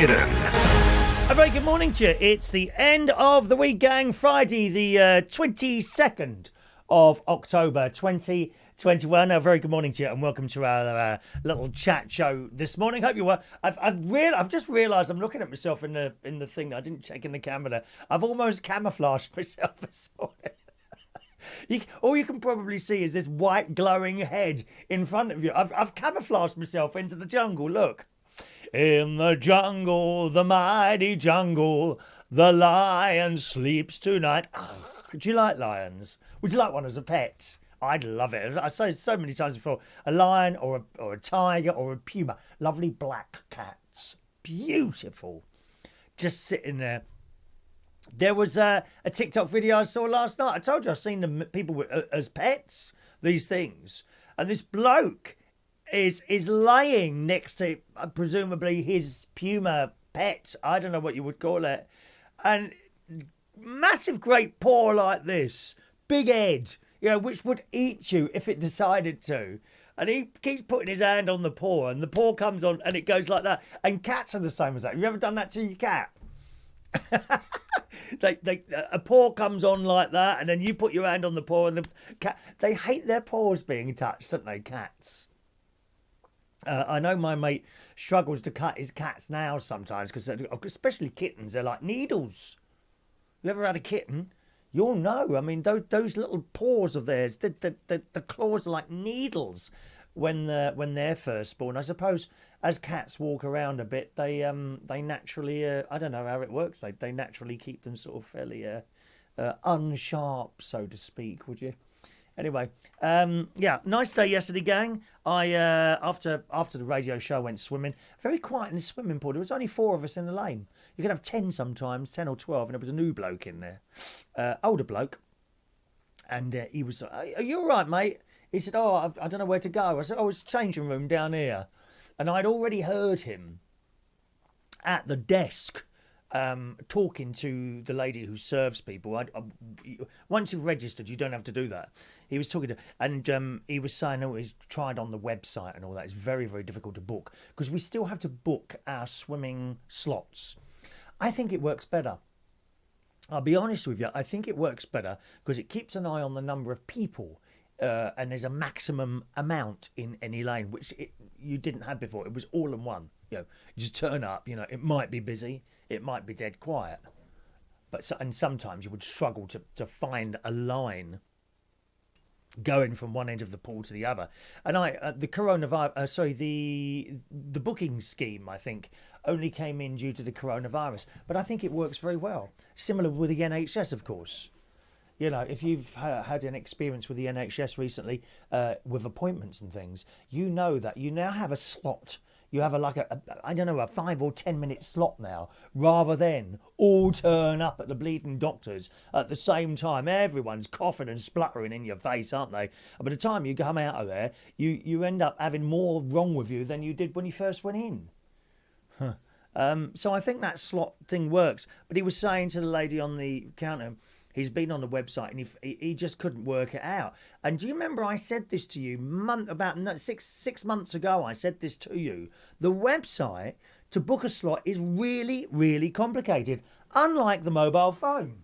Kieran. A very good morning to you. It's the end of the week, gang. Friday, the 22nd of October, 2021. A very good morning to you, and welcome to our little chat show this morning. Hope you were. I've just realised I'm looking at myself in the thing. I didn't check in the camera there. I've almost camouflaged myself this morning. All you can probably see is this white glowing head in front of you. I've camouflaged myself into the jungle. Look. In the jungle, the mighty jungle, the lion sleeps tonight. Oh, do you like lions? Would you like one as a pet? I'd love it. I say so many times before. A lion or a tiger or a puma. Lovely black cats. Beautiful. Just sitting there. There was a TikTok video I saw last night. I told you I've seen the people as pets, these things. And this bloke is laying next to presumably his puma pet. I don't know what you would call it. And massive great paw like this. Big head, which would eat you if it decided to. And he keeps putting his hand on the paw, and the paw comes on and it goes like that. And cats are the same as that. Have you ever done that to your cat? A paw comes on like that, and then you put your hand on the paw, and the cat, they hate their paws being touched, don't they, cats? I know my mate struggles to cut his cat's nails sometimes, because especially kittens, they're like needles. You ever had a kitten? You'll know. I mean, those little paws of theirs, the claws are like needles when they're first born. I suppose as cats walk around a bit, they naturally, I don't know how it works. They naturally keep them sort of fairly unsharp, so to speak. Would you? Anyway, nice day yesterday, gang. I after the radio show, went swimming. Very quiet in the swimming pool. There was only 4 of us in the lane. You could have 10 sometimes, 10 or 12, and there was a new bloke in there, older bloke. And he was, "Are you all right, mate?" He said, "Oh, I don't know where to go." I said, "Oh, it's a changing room down here." And I'd already heard him at the desk talking to the lady who serves people. Once you've registered, you don't have to do that. He was talking to, and he was saying, "Oh, he's tried on the website and all that. It's very, very difficult to book because we still have to book our swimming slots." I think it works better. I'll be honest with you. I think it works better because it keeps an eye on the number of people. And there's a maximum amount in any lane, which you didn't have before. It was all in one. You just turn up. It might be busy, it might be dead quiet, and sometimes you would struggle to find a line going from one end of the pool to the other. And the coronavirus, the booking scheme, I think, only came in due to the coronavirus. But I think it works very well. Similar with the NHS, of course. If you've had an experience with the NHS recently, with appointments and things, you know that you now have a slot. You have a 5 or 10 minute slot now, rather than all turn up at the bleeding doctors at the same time. Everyone's coughing and spluttering in your face, aren't they? And by the time you come out of there, you end up having more wrong with you than you did when you first went in. So I think that slot thing works. But he was saying to the lady on the counter, he's been on the website and he just couldn't work it out. And do you remember I said this to you about 6 months ago? I said this to you. The website to book a slot is really, really complicated, unlike the mobile phone.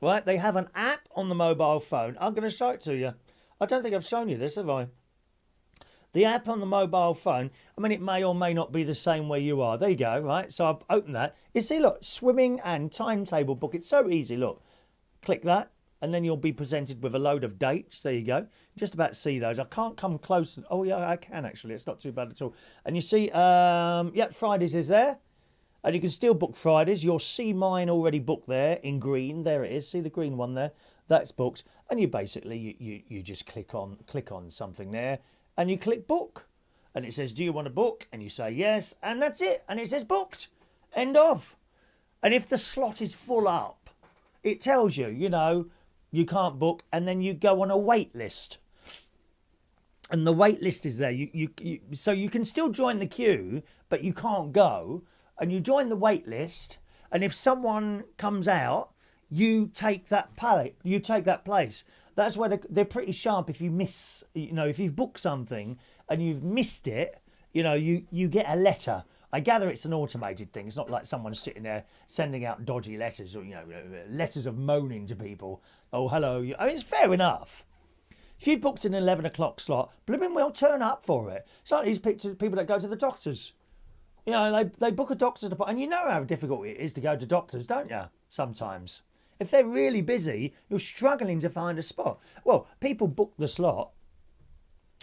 Right? They have an app on the mobile phone. I'm going to show it to you. I don't think I've shown you this, have I? The app on the mobile phone, I mean, it may or may not be the same where you are. There you go, right? So I've opened that. You see, look, swimming and timetable book. It's so easy, look. Click that, and then you'll be presented with a load of dates. There you go. Just about see those. I can't come close. Oh, yeah, I can, actually. It's not too bad at all. And you see, Fridays is there. And you can still book Fridays. You'll see mine already booked there in green. There it is. See the green one there? That's booked. And you basically, you just click on something there, and you click book. And it says, "Do you want to book?" And you say yes, and that's it. And it says booked. End of. And if the slot is full up, it tells you, you can't book, and then you go on a wait list. And the wait list is there. So you can still join the queue, but you can't go. And you join the wait list, and if someone comes out, you take that place. That's where they're pretty sharp. If you miss, if you've booked something and you've missed it, you get a letter I gather it's an automated thing. It's not like someone sitting there sending out dodgy letters or, letters of moaning to people. Oh, hello. I mean, it's fair enough. If you've booked an 11 o'clock slot, blooming well turn up for it. It's like these people that go to the doctors. They book a doctor's appointment, and you know how difficult it is to go to doctors, don't you? Sometimes. If they're really busy, you're struggling to find a spot. Well, people book the slot,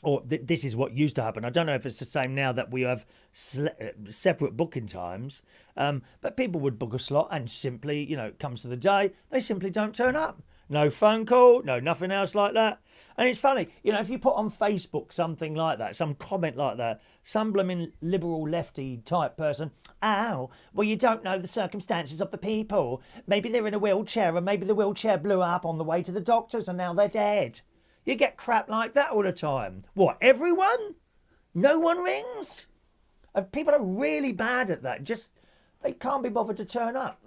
or this is what used to happen. I don't know if it's the same now that we have separate booking times, but people would book a slot and simply, it comes to the day, they simply don't turn up. No phone call, no nothing else like that. And it's funny, if you put on Facebook something like that, some comment like that, some blooming liberal lefty type person, well, you don't know the circumstances of the people. Maybe they're in a wheelchair and maybe the wheelchair blew up on the way to the doctors and now they're dead. You get crap like that all the time. What, everyone? No one rings? People are really bad at that. They can't be bothered to turn up.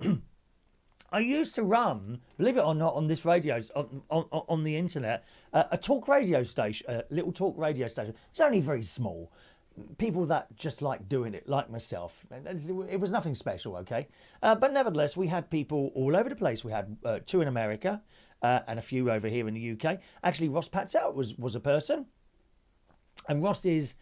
I used to run, believe it or not, on this radio, on the internet, a talk radio station, a little talk radio station. It's only very small. People that just like doing it, like myself. It was nothing special, okay? But nevertheless, we had people all over the place. We had 2 in America and a few over here in the UK. Actually, Ross Patzelt was a person. And Ross is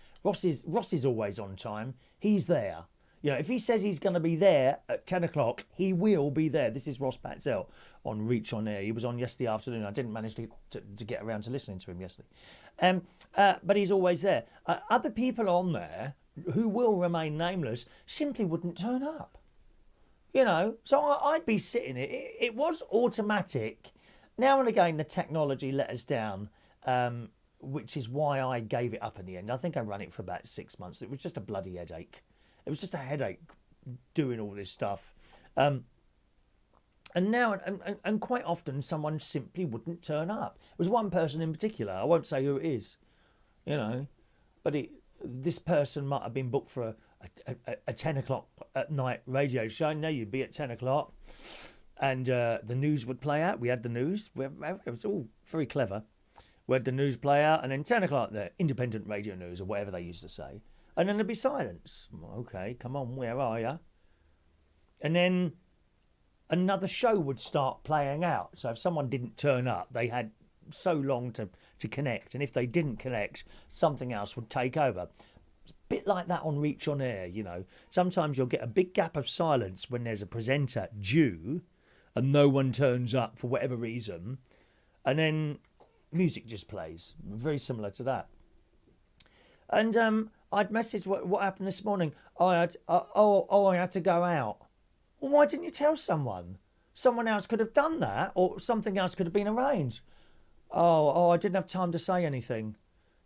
always on time. He's there. If he says he's going to be there at 10 o'clock, he will be there. This is Ross Patzelt on Reach on Air. He was on yesterday afternoon. I didn't manage to get around to listening to him yesterday. But he's always there. Other people on there who will remain nameless simply wouldn't turn up. So I'd be sitting it. It was automatic. Now and again, the technology let us down, which is why I gave it up in the end. I think I ran it for about 6 months. It was just a bloody headache. It was just a headache doing all this stuff. And now, and quite often, someone simply wouldn't turn up. It was one person in particular. I won't say who it is, but this person might have been booked for a 10 o'clock at night radio show. Now you'd be at 10 o'clock and the news would play out. We had the news. It was all very clever. We had the news play out, and then 10 o'clock, the independent radio news, or whatever they used to say. And then there'd be silence. Okay, come on, where are you? And then another show would start playing out. So if someone didn't turn up, they had so long to connect. And if they didn't connect, something else would take over. It's a bit like that on Reach on Air, Sometimes you'll get a big gap of silence when there's a presenter due and no one turns up for whatever reason. And then music just plays. Very similar to that. And I'd messaged what happened this morning. I had to go out. Well, why didn't you tell someone? Someone else could have done that, or something else could have been arranged. I didn't have time to say anything.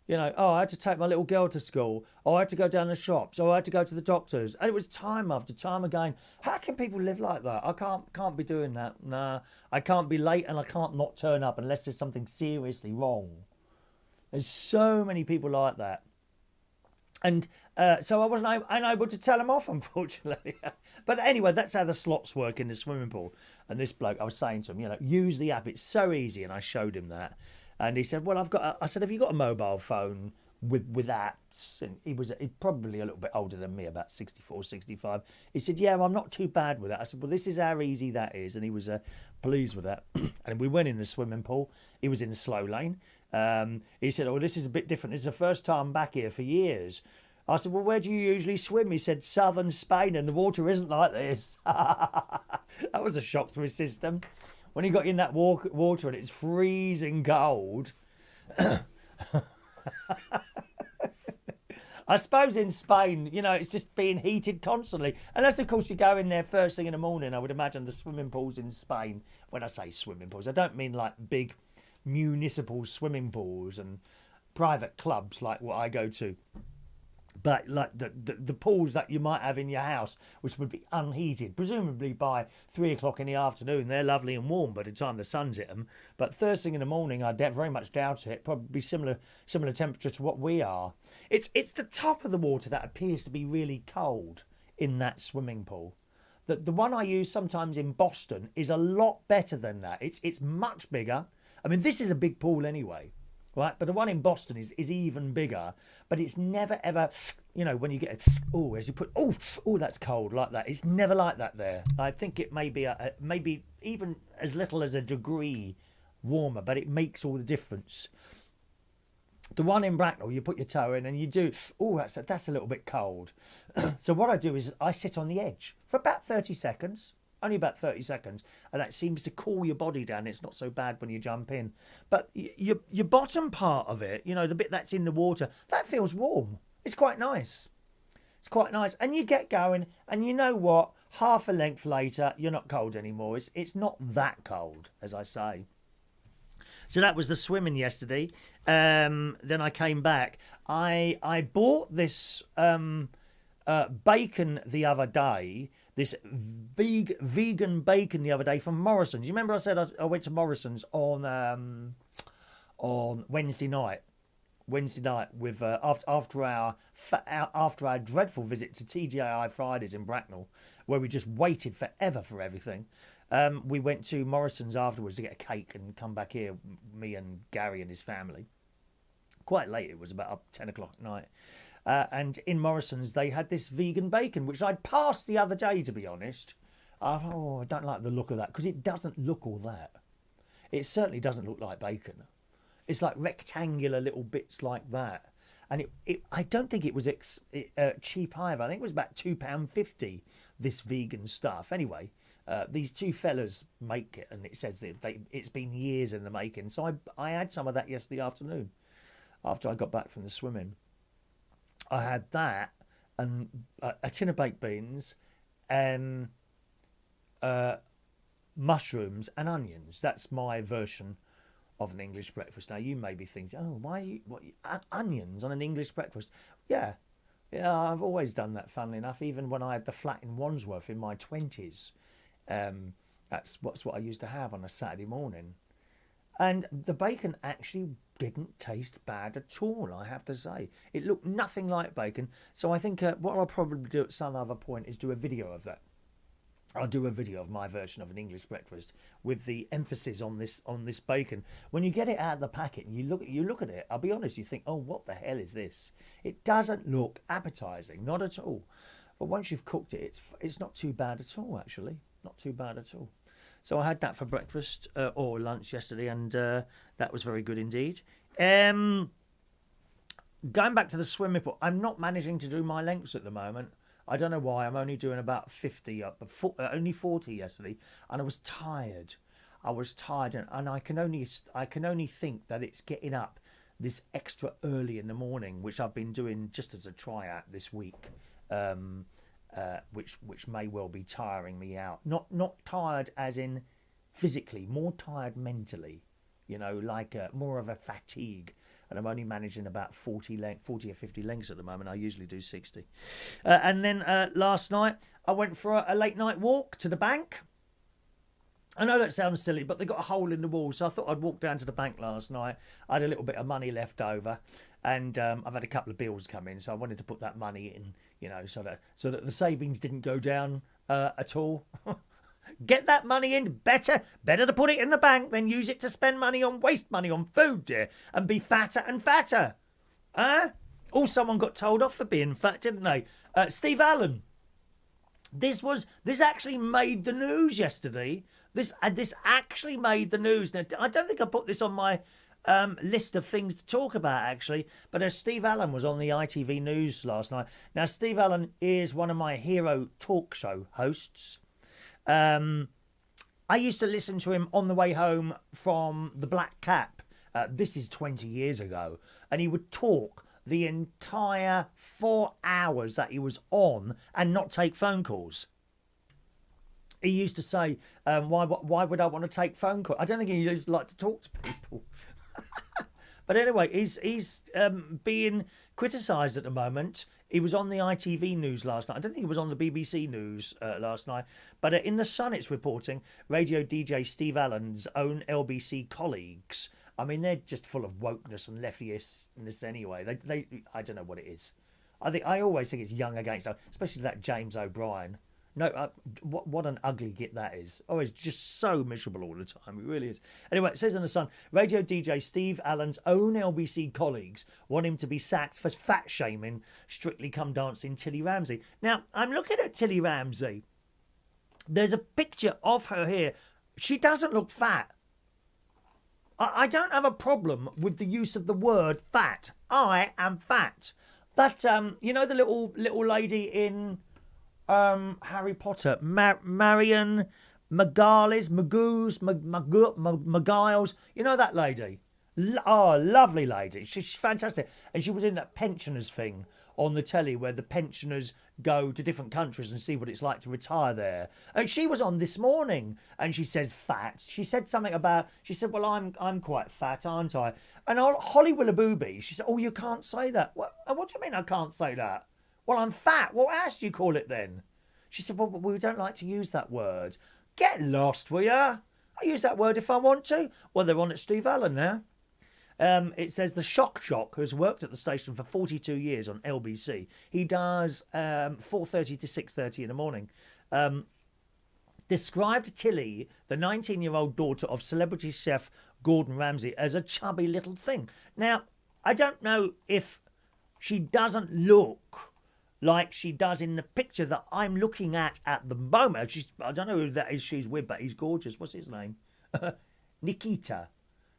I had to take my little girl to school. I had to go down the shops. I had to go to the doctors. And it was time after time again. How can people live like that? I can't be doing that. Nah, I can't be late and I can't not turn up unless there's something seriously wrong. There's so many people like that. And so I wasn't unable to tell them off, unfortunately. But anyway, that's how the slots work in the swimming pool. And this bloke, I was saying to him, use the app. It's so easy. And I showed him that. And he said, well, I said, have you got a mobile phone with apps? And he's probably a little bit older than me, about 64, 65. He said, yeah, well, I'm not too bad with that. I said, well, this is how easy that is. And he was pleased with that. And we went in the swimming pool. He was in the slow lane. He said, this is a bit different. This is the first time back here for years. I said, well, where do you usually swim? He said, southern Spain, and the water isn't like this. That was a shock to his system. When he got in that water and it's freezing cold. I suppose in Spain, it's just being heated constantly. Unless, of course, you go in there first thing in the morning. I would imagine the swimming pools in Spain, when I say swimming pools, I don't mean like big municipal swimming pools and private clubs like what I go to. But like the pools that you might have in your house, which would be unheated, presumably by 3 o'clock in the afternoon, they're lovely and warm by the time the sun's hit them. But first thing in the morning, I very much doubt it. Probably similar temperature to what we are. It's the top of the water that appears to be really cold in that swimming pool. The one I use sometimes in Boston is a lot better than that. It's much bigger. I mean, this is a big pool anyway. Right, but the one in Boston is even bigger, but it's never ever You know, when you get as you put, that's cold, like that. It's never like that there. I think it may be, maybe even as little as a degree warmer, but it makes all the difference. The one in Bracknell, you put your toe in and you do, that's a little bit cold. So what I do is I sit on the edge for about 30 seconds, only about 30 seconds, and that seems to cool your body down. It's not so bad when you jump in. But your bottom part of it, you know, the bit that's in the water, that feels warm. It's quite nice. It's quite nice. And you get going, and you know what? Half a length later, you're not cold anymore. It's not that cold, as I say. So that was the swimming yesterday. Then I came back. I bought this bacon the other day, this vegan bacon the other day from Morrison's. You remember I said I went to Morrison's on Wednesday night. With after our dreadful visit to TGI Fridays in Bracknell, where we just waited forever for everything. We went to Morrison's afterwards to get a cake and come back here, me and Gary and his family. Quite late, it was about 10 o'clock at night. And in Morrison's, they had this vegan bacon, which I'd passed the other day, to be honest. I don't like the look of that, because it doesn't look all that. It certainly doesn't look like bacon. It's like rectangular little bits like that. And I don't think it was cheap either. I think it was about £2.50, this vegan stuff. Anyway, these two fellas make it, and it says that it's been years in the making. So I had some of that yesterday afternoon after I got back from the swimming. I had that and a tin of baked beans and mushrooms and onions. That's my version of an English breakfast. Now you may be thinking, onions on an English breakfast? Yeah, I've always done that, funnily enough, even when I had the flat in Wandsworth in my 20s. That's what I used to have on a Saturday morning. And the bacon actually didn't taste bad at all, I have to say. It looked nothing like bacon. So I think what I'll probably do at some other point is do a video of that. I'll do a video of my version of an English breakfast with the emphasis on this bacon. When you get it out of the packet and you look at it, I'll be honest, you think, oh, what the hell is this? It doesn't look appetising, not at all. But once you've cooked it, it's not too bad at all, actually. Not too bad at all. So I had that for breakfast or lunch yesterday, and that was very good indeed. Going back to the swimming pool, I'm not managing to do my lengths at the moment. I don't know why. I'm only doing about 50 up, only 40 yesterday, and I was tired. And I can only think that it's getting up this extra early in the morning, which I've been doing just as a tryout this week, which may well be tiring me out. Not tired as in physically, more tired mentally. You know, like more of a fatigue. And I'm only managing about 40 or 50 lengths at the moment. I usually do 60. And then last night, I went for a late night walk to the bank. I know that sounds silly, but they got a hole in the wall, so I thought I'd walk down to the bank last night. I had a little bit of money left over, and I've had a couple of bills come in, so I wanted to put that money in, you know, so that the savings didn't go down at all. Get that money in. Better to put it in the bank than use it to waste money on food, dear, and be fatter and fatter. Oh, someone got told off for being fat, didn't they? Steve Allen. This actually made the news yesterday. This actually made the news. Now, I don't think I put this on my list of things to talk about, actually, but Steve Allen was on the ITV News last night. Now, Steve Allen is one of my hero talk show hosts. I used to listen to him on the way home from the Black Cap. This is 20 years ago. And he would talk the entire 4 hours that he was on and not take phone calls. He used to say, why would I want to take phone calls? I don't think he used to like to talk to people. But anyway, he's being criticised at the moment. He was on the ITV News last night. I don't think he was on the BBC News last night. But in The Sun, it's reporting radio DJ Steve Allen's own LBC colleagues. I mean, they're just full of wokeness and leftiness anyway. They I don't know what it is. I always think it's young against, especially that James O'Brien. No, what an ugly git that is. Oh, it's just so miserable all the time. It really is. Anyway, it says in the Sun, radio DJ Steve Allen's own LBC colleagues want him to be sacked for fat shaming Strictly Come Dancing Tilly Ramsey. Now, I'm looking at Tilly Ramsey. There's a picture of her here. She doesn't look fat. I don't have a problem with the use of the word fat. I am fat. That, you know the little lady in Harry Potter, Marion McGiles. You know that lady? Lovely lady. She's fantastic. And she was in that pensioners thing on the telly where the pensioners go to different countries and see what it's like to retire there. And she was on this morning and she says fat. She said something about, she said, well, I'm quite fat, aren't I? And Holly Willoughby, she said, oh, you can't say that. What do you mean I can't say that? Well, I'm fat. What else do you call it then? She said, well, we don't like to use that word. Get lost, will ya? I use that word if I want to. Well, they're on at Steve Allen now. It says the Shock Jock, who's worked at the station for 42 years on LBC. He does 4:30 to 6:30 in the morning. Described Tilly, the 19-year-old daughter of celebrity chef Gordon Ramsay, as a chubby little thing. Now, I don't know if she doesn't look like she does in the picture that I'm looking at the moment. I don't know who that is she's with, but he's gorgeous. What's his name? Nikita.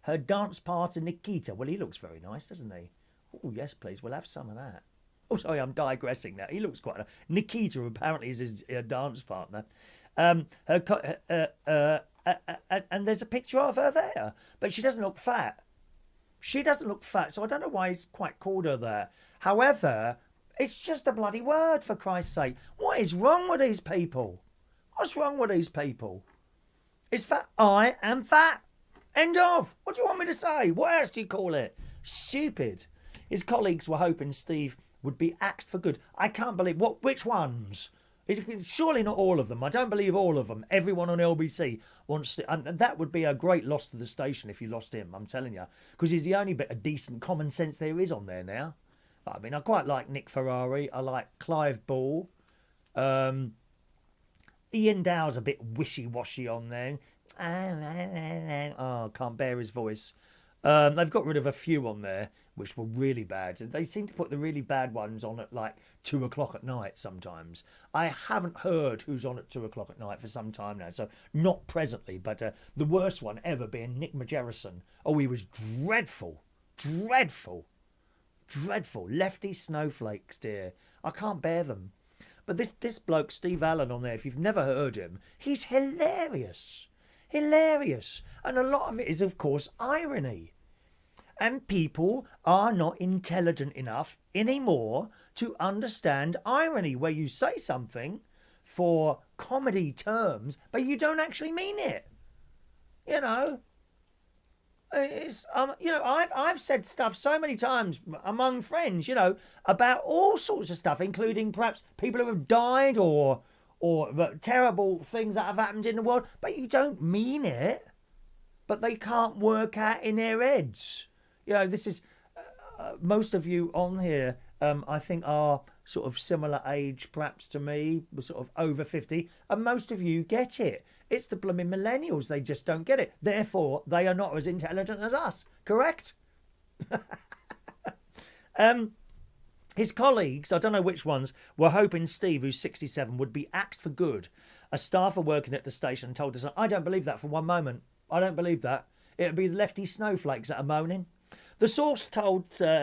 Her dance partner, Nikita. Well, he looks very nice, doesn't he? Oh, yes, please. We'll have some of that. Oh, sorry, I'm digressing now. He looks quite nice. Nikita apparently is his dance partner. And there's a picture of her there. But she doesn't look fat. She doesn't look fat, so I don't know why he's quite called her there. However, it's just a bloody word, for Christ's sake. What is wrong with these people? What's wrong with these people? It's fat. I am fat. End of. What do you want me to say? What else do you call it? Stupid. His colleagues were hoping Steve would be axed for good. I can't believe... Which ones? Surely not all of them. I don't believe all of them. Everyone on LBC wants to... And that would be a great loss to the station if you lost him, I'm telling you. Because he's the only bit of decent common sense there is on there now. I mean, I quite like Nick Ferrari. I like Clive Ball. Ian Dow's a bit wishy-washy on there. Oh, can't bear his voice. They've got rid of a few on there which were really bad. They seem to put the really bad ones on at like 2 o'clock at night sometimes. I haven't heard who's on at 2 o'clock at night for some time now, so not presently, but the worst one ever being Nick Majerison. Oh, he was dreadful. Dreadful. Dreadful. Lefty snowflakes, dear. I can't bear them. But this bloke, Steve Allen, on there, if you've never heard him, he's hilarious. Hilarious. And a lot of it is, of course, irony. And people are not intelligent enough anymore to understand irony, where you say something for comedy terms, but you don't actually mean it. You know, it's I've said stuff so many times among friends, you know, about all sorts of stuff, including perhaps people who have died or terrible things that have happened in the world, but you don't mean it. But they can't work out in their heads. You know, this is most of you on here, I think, are sort of similar age, perhaps, to me. We're sort of over 50, and most of you get it. It's the blooming millennials; they just don't get it. Therefore, they are not as intelligent as us. Correct? His colleagues, I don't know which ones, were hoping Steve, who's 67, would be axed for good. A staffer working at the station told us, I don't believe that for one moment. I don't believe that. It'd be the lefty snowflakes that are moaning. The source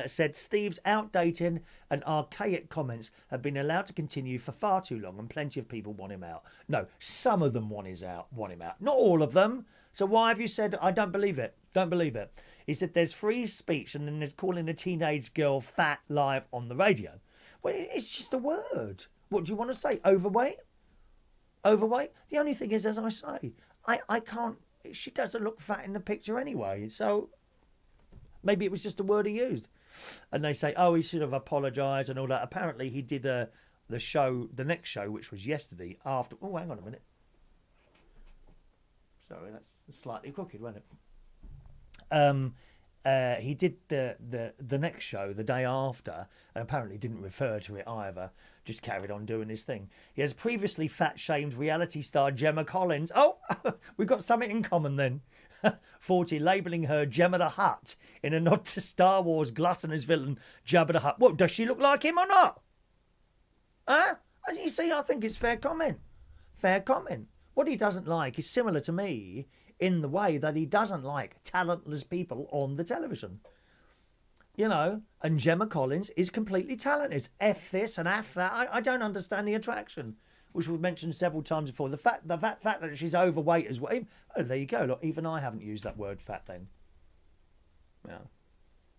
said Steve's outdated and archaic comments have been allowed to continue for far too long and plenty of people want him out. No, some of them want him out. Not all of them. So why have you said, I don't believe it? Don't believe it. He said there's free speech and then there's calling a teenage girl fat live on the radio. Well, it's just a word. What do you want to say? Overweight? Overweight? The only thing is, as I say, I can't... She doesn't look fat in the picture anyway. So maybe it was just a word he used. And they say, oh, he should have apologised and all that. Apparently he did the next show, which was yesterday, after... Oh, hang on a minute. Sorry, that's slightly crooked, wasn't it? he did the next show the day after, and apparently didn't refer to it either. Just carried on doing his thing. He has previously fat-shamed reality star Gemma Collins. Oh, we've got something in common then. 40, labelling her Gemma the Hutt in a nod to Star Wars gluttonous villain Jabba the Hutt. What, does she look like him or not? Huh? As you see, I think it's fair comment. Fair comment. What he doesn't like is similar to me in the way that he doesn't like talentless people on the television. You know, and Gemma Collins is completely talented. F this and F that. I don't understand the attraction, which we've mentioned several times before. The fact that she's overweight as well. Oh, there you go. Look, even I haven't used that word fat then. Yeah.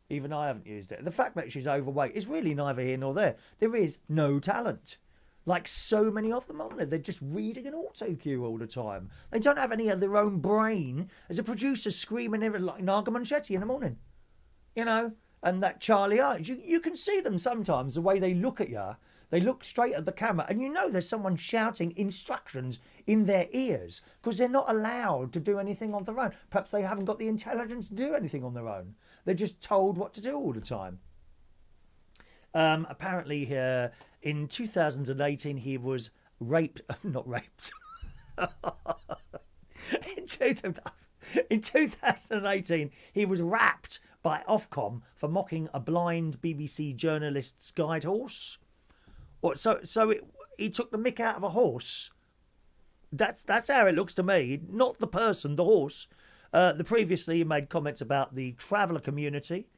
Even I haven't used it. The fact that she's overweight is really neither here nor there. There is no talent. Like so many of them on there. They're just reading an auto cue all the time. They don't have any of their own brain. As a producer screaming like Naga Manchetti in the morning. You know? And that Charlie eyes. You can see them sometimes, the way they look at you. They look straight at the camera and you know there's someone shouting instructions in their ears because they're not allowed to do anything on their own. Perhaps they haven't got the intelligence to do anything on their own. They're just told what to do all the time. Apparently in 2018 he was raped. Not raped. In 2018 he was rapped by Ofcom for mocking a blind BBC journalist's guide horse. He took the mick out of a horse. That's how it looks to me. Not the person, the horse. Previously he made comments about the traveller community.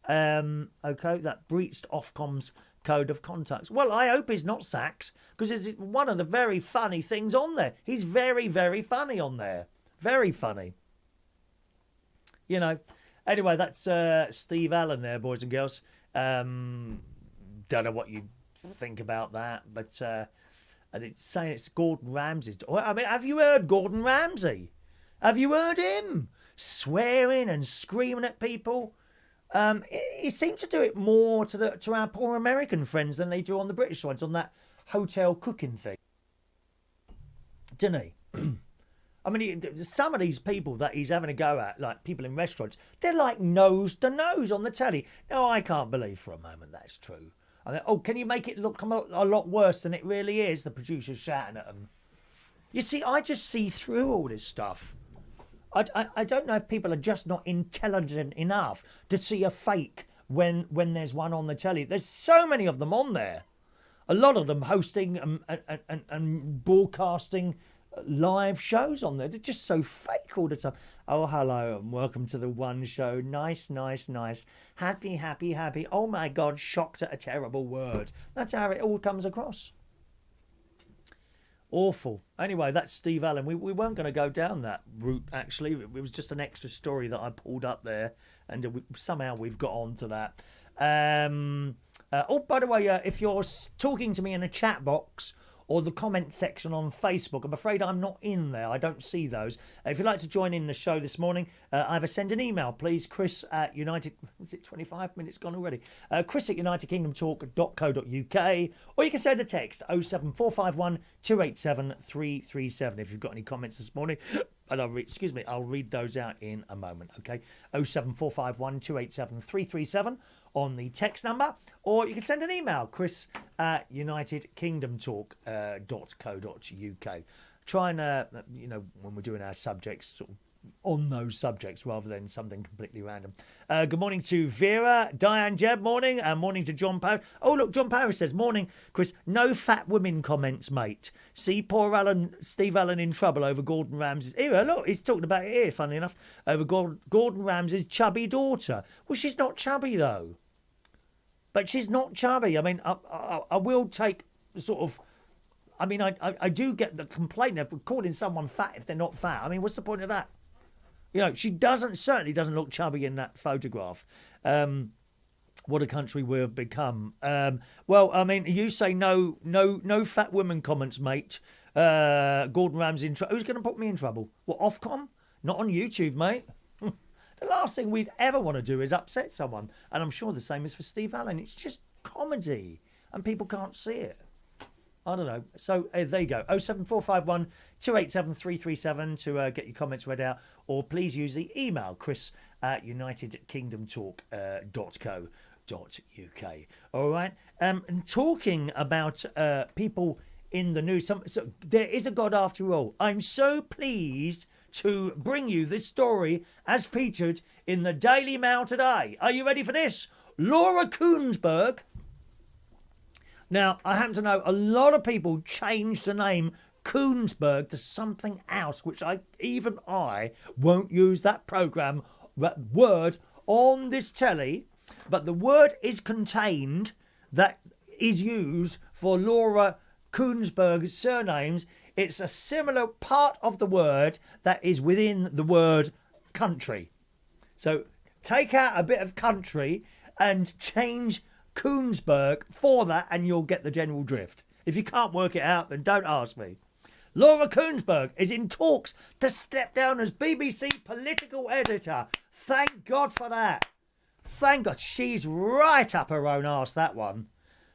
That breached Ofcom's code of conduct. Well, I hope he's not sacked because it's one of the very funny things on there. He's very, very funny on there. Very funny. You know. Anyway, that's Steve Allen there, boys and girls. Don't know what you think about that, but and it's saying it's Gordon Ramsay's. I mean, have you heard Gordon Ramsay? Have you heard him swearing and screaming at people? He seems to do it more to our poor American friends than they do on the British ones on that hotel cooking thing, didn't he? I mean, some of these people that he's having a go at, like people in restaurants, they're like nose to nose on the telly. Now, I can't believe for a moment that's true. I mean, can you make it look a lot worse than it really is? The producer's shouting at them. You see, I just see through all this stuff. I don't know if people are just not intelligent enough to see a fake when there's one on the telly. There's so many of them on there. A lot of them hosting and broadcasting live shows on there. They're just so fake all the time. Oh, hello and welcome to the One Show. Nice, nice, nice. Happy, happy, happy. Oh my God, shocked at a terrible word. That's how it all comes across. Awful. Anyway, that's Steve Allen. We weren't going to go down that route, actually. It was just an extra story that I pulled up there, and somehow we've got on to that. By the way, if you're talking to me in a chat box or the comment section on Facebook, I'm afraid I'm not in there. I don't see those. If you'd like to join in the show this morning, either send an email, please, Chris at United... Was it 25 minutes gone already? Chris at unitedkingdomtalk.co.uk, or you can send a text, 07451 287 337, if you've got any comments this morning. And I'll read those out in a moment, okay? 07451 287 337 on the text number, or you can send an email, Chris at unitedkingdomtalk.co.uk. Try and, when we're doing our subjects, sort of on those subjects rather than something completely random. Good morning to Vera, Diane Jeb, morning, and morning to John Power. Oh, look, John Power says, morning, Chris, no fat women comments, mate. See poor Steve Allen in trouble over Gordon Ramsay's... Here, look, he's talking about it here, funny enough, over Gordon Ramsay's chubby daughter. Well, she's not chubby, though. But she's not chubby. I mean, I will take sort of... I mean, I do get the complaint of calling someone fat if they're not fat. I mean, what's the point of that? You know, she certainly doesn't look chubby in that photograph. What a country we've become. Well, I mean, you say no fat women comments, mate. Gordon Ramsay in trouble. Who's going to put me in trouble? What, Ofcom? Not on YouTube, mate. The last thing we'd ever want to do is upset someone. And I'm sure the same is for Steve Allen. It's just comedy. And people can't see it. I don't know. So there you go. 07451 287 337 to get your comments read out. Or please use the email, chris@unitedkingdomtalk.co.uk. All right. And talking about people in the news, so there is a God after all. I'm so pleased to bring you this story as featured in the Daily Mail today. Are you ready for this? Laura Kuenssberg. Now, I happen to know a lot of people changed the name Kuenssberg to something else, which I won't use that word on this telly, but the word is contained that is used for Laura Kuenssberg's surnames. It's a similar part of the word that is within the word country. So take out a bit of country and change Kuenssberg for that, and you'll get the general drift. If you can't work it out, then don't ask me. Laura Kuenssberg is in talks to step down as BBC political editor. Thank God for that. Thank God. She's right up her own arse, that one.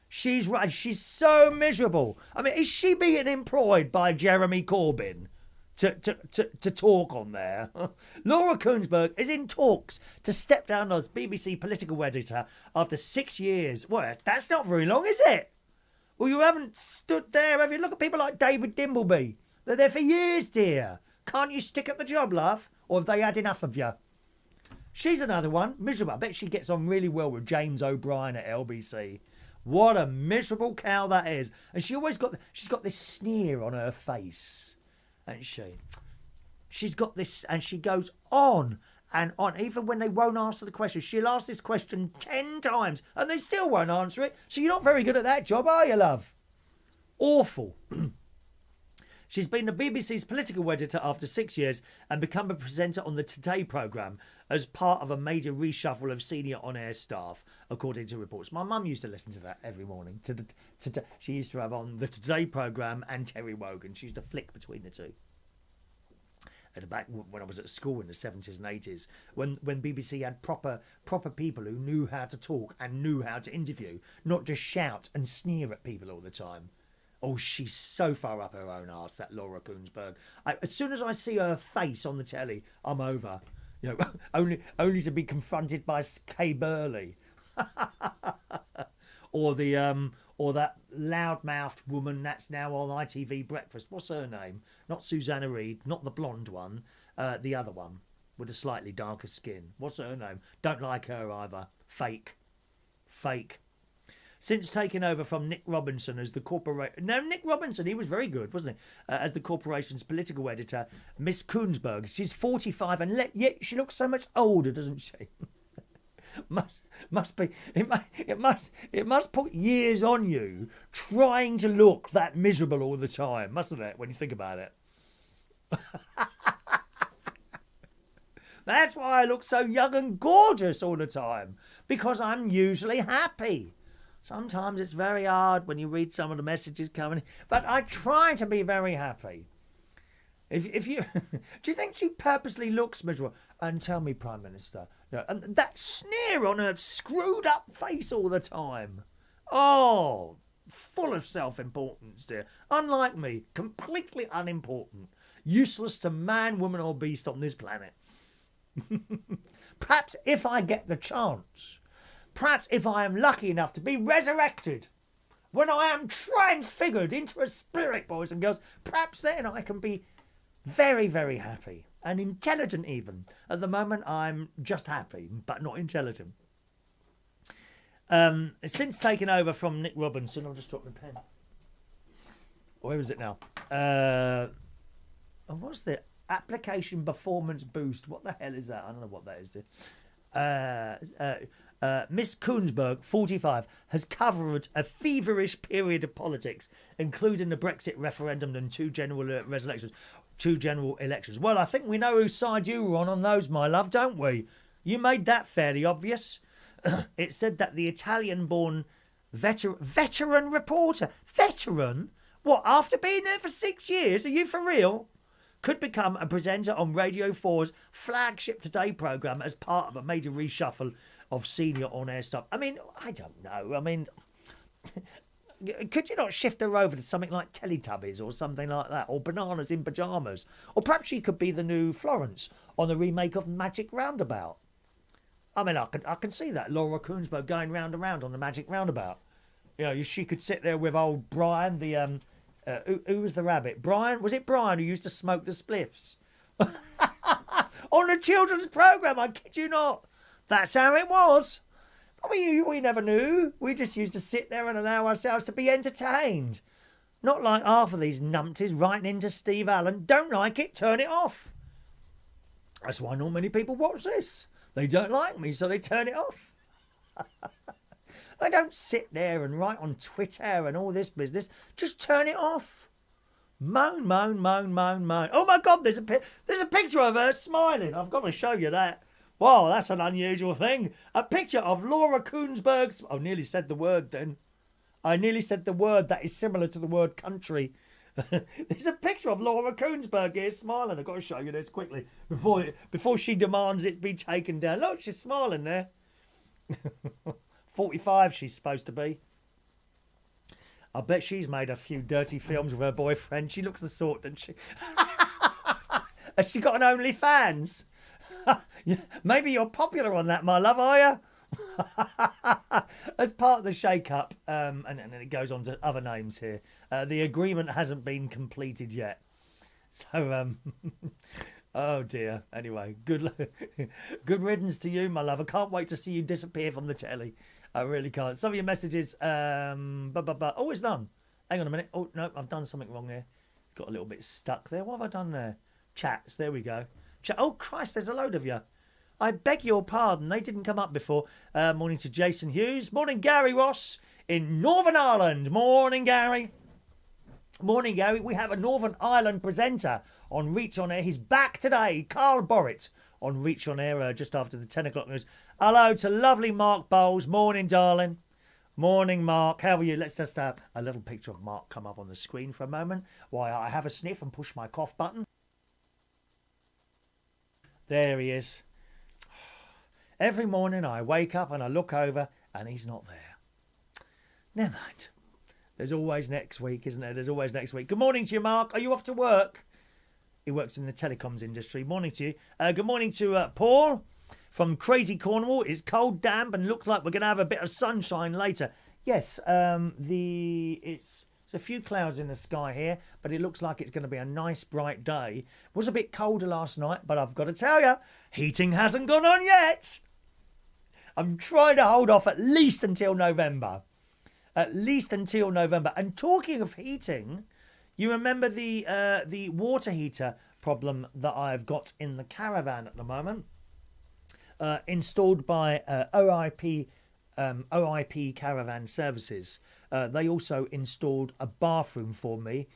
She's right. She's so miserable. I mean, is she being employed by Jeremy Corbyn to talk on there? Laura Kuenssberg is in talks to step down as BBC political editor after 6 years. Well, that's not very long, is it? Well, you haven't stood there, have you? Look at people like David Dimbleby. They're there for years, dear. Can't you stick at the job, love? Or have they had enough of you? She's another one. Miserable. I bet she gets on really well with James O'Brien at LBC. What a miserable cow that is. And she's got this sneer on her face. Ain't she? She's got this, and she goes on and on. Even when they won't answer the question, she'll ask this question 10 times and they still won't answer it. So you're not very good at that job, are you, love? Awful. She's been the BBC's political editor after 6 years and become a presenter on the Today programme as part of a major reshuffle of senior on-air staff, according to reports. My mum used to listen to that every morning. She used to have on the Today programme and Terry Wogan. She used to flick between the two. At the back when I was at school in the 70s and 80s, when BBC had proper people who knew how to talk and knew how to interview, not just shout and sneer at people all the time. Oh, she's so far up her own arse, that Laura Kuenssberg. As soon as I see her face on the telly, I'm over. You know, only to be confronted by Kay Burley, or that loud-mouthed woman that's now on ITV Breakfast. What's her name? Not Susanna Reid, not the blonde one, the other one with a slightly darker skin. What's her name? Don't like her either. Fake. Since taking over from Nick Robinson as the corporation... No, Nick Robinson, he was very good, wasn't he? As the corporation's political editor, Miss Kuenssberg. She's 45 and yet she looks so much older, doesn't she? must be... It must put years on you trying to look that miserable all the time, mustn't it, when you think about it? That's why I look so young and gorgeous all the time, because I'm usually happy. Sometimes it's very hard when you read some of the messages coming in, but I try to be very happy. If you do you think she purposely looks miserable? And tell me, Prime Minister, and that sneer on her screwed up face all the time. Oh, full of self-importance, dear. Unlike me, completely unimportant, useless to man, woman, or beast on this planet. Perhaps if I get the chance. Perhaps if I am lucky enough to be resurrected, when I am transfigured into a spirit, boys and girls, perhaps then I can be very, very happy and intelligent even. At the moment, I'm just happy, but not intelligent. Since taking over from Nick Robinson, I'll just drop my pen. Where is it now? What's the application performance boost? What the hell is that? I don't know what that is, dear. Miss Kuenssberg, 45, has covered a feverish period of politics, including the Brexit referendum and two general elections. Well, I think we know whose side you were on those, my love, don't we? You made that fairly obvious. It said that the Italian-born veteran reporter... Veteran? What, after being there for 6 years? Are you for real? Could become a presenter on Radio 4's flagship Today programme as part of a major reshuffle of senior on-air staff. I mean, I don't know. I mean, Could you not shift her over to something like Teletubbies or something like that, or Bananas in Pyjamas, or perhaps she could be the new Florence on the remake of Magic Roundabout. I mean, I can see that Laura Kuenssberg going round and round on the Magic Roundabout. You know, she could sit there with old Brian, the who was the rabbit? Brian, was it Brian who used to smoke the spliffs on the children's programme? I kid you not. That's how it was. We never knew. We just used to sit there and allow ourselves to be entertained. Not like half of these numpties writing into Steve Allen. Don't like it, turn it off. That's why not many people watch this. They don't like me, so they turn it off. I don't sit there and write on Twitter and all this business. Just turn it off. Moan, moan, moan, moan, moan. Oh my God, there's a picture of her smiling. I've got to show you that. Wow, that's an unusual thing. A picture of Laura Kuenssberg. I nearly said the word then. I nearly said the word that is similar to the word country. There's a picture of Laura Kuenssberg here smiling. I've got to show you this quickly before she demands it be taken down. Look, she's smiling there. 45 she's supposed to be. I bet she's made a few dirty films with her boyfriend. She looks the sort, doesn't she? Has she got an OnlyFans? Maybe you're popular on that, my love, are you? As part of the shake-up, and then it goes on to other names here, the agreement hasn't been completed yet. So, oh dear. Anyway, good riddance to you, my love. I can't wait to see you disappear from the telly. I really can't. Some of your messages, oh, it's done. Hang on a minute. Oh, no, I've done something wrong there. Got a little bit stuck there. What have I done there? Chats, there we go. Oh, Christ, there's a load of you. I beg your pardon. They didn't come up before. Morning to Jason Hughes. Morning, Gary Ross in Northern Ireland. Morning, Gary. Morning, Gary. We have a Northern Ireland presenter on Reach On Air. He's back today. Carl Borrett on Reach On Air just after the 10 o'clock news. Hello to lovely Mark Bowles. Morning, darling. Morning, Mark. How are you? Let's just have a little picture of Mark come up on the screen for a moment while I have a sniff and push my cough button. There he is. Every morning I wake up and I look over and he's not there. Never mind. There's always next week, isn't there? There's always next week. Good morning to you, Mark. Are you off to work? He works in the telecoms industry. Morning to you. Good morning to Paul from Crazy Cornwall. It's cold, damp, and looks like we're going to have a bit of sunshine later. Yes, it's a few clouds in the sky here, but it looks like it's going to be a nice, bright day. It was a bit colder last night, but I've got to tell you, heating hasn't gone on yet. I'm trying to hold off at least until November. At least until November. And talking of heating, you remember the water heater problem that I've got in the caravan at the moment? Installed by OIP Caravan Services. They also installed a bathroom for me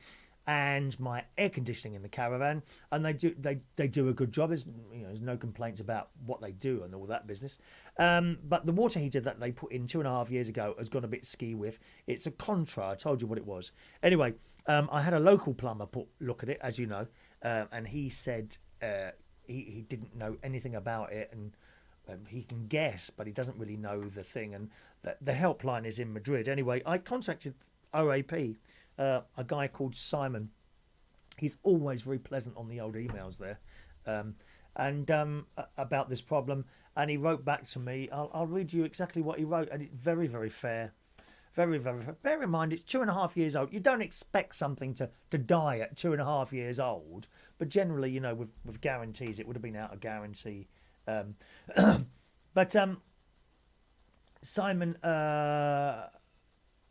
and my air conditioning in the caravan, and they do a good job. There's no complaints about what they do and all that business. But the water heater that they put in 2.5 years ago has gone a bit ski with. It's a Contra. I told you what it was. Anyway, I had a local plumber look at it, as you know, and he said he didn't know anything about it, and he can guess, but he doesn't really know the thing. And the helpline is in Madrid. Anyway, I contacted OAP, a guy called Simon. He's always very pleasant on the old emails there, and about this problem. And he wrote back to me. I'll read you exactly what he wrote, and it's very, very fair. Very, very fair. Bear in mind, it's 2.5 years old. You don't expect something to die at 2.5 years old, but generally, with guarantees, it would have been out of guarantee. But Simon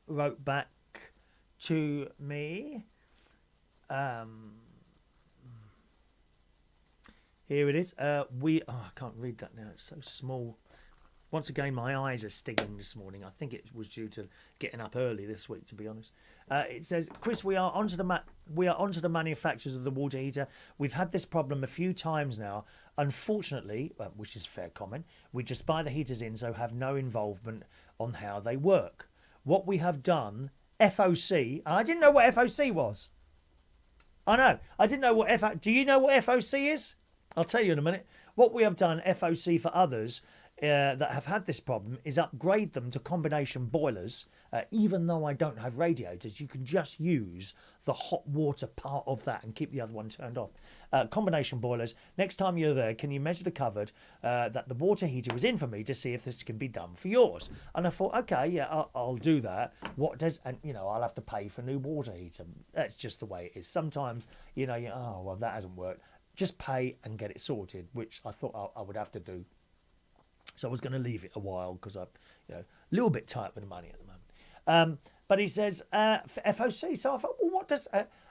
wrote back to me. Here it is. I can't read that now. It's so small. Once again, my eyes are stinging this morning. I think it was due to getting up early this week, to be honest. It says, Chris, we are onto the manufacturers of the water heater. We've had this problem a few times now. Unfortunately, which is a fair comment, we just buy the heaters in, so have no involvement on how they work. What we have done, FOC, I didn't know what FOC was. I know. I didn't know what do you know what FOC is? I'll tell you in a minute. What we have done, FOC for others, that have had this problem is upgrade them to combination boilers. Even though I don't have radiators, you can just use the hot water part of that and keep the other one turned off. Combination boilers. Next time you're there, can you measure the cupboard that the water heater was in for me to see if this can be done for yours? And I thought, okay, yeah, I'll do that. And I'll have to pay for a new water heater. That's just the way it is. Sometimes, oh, well, that hasn't worked. Just pay and get it sorted, which I thought I would have to do. So I was going to leave it a while because I'm a little bit tight with the money at the moment. But he says, FOC. So I thought, well, what does...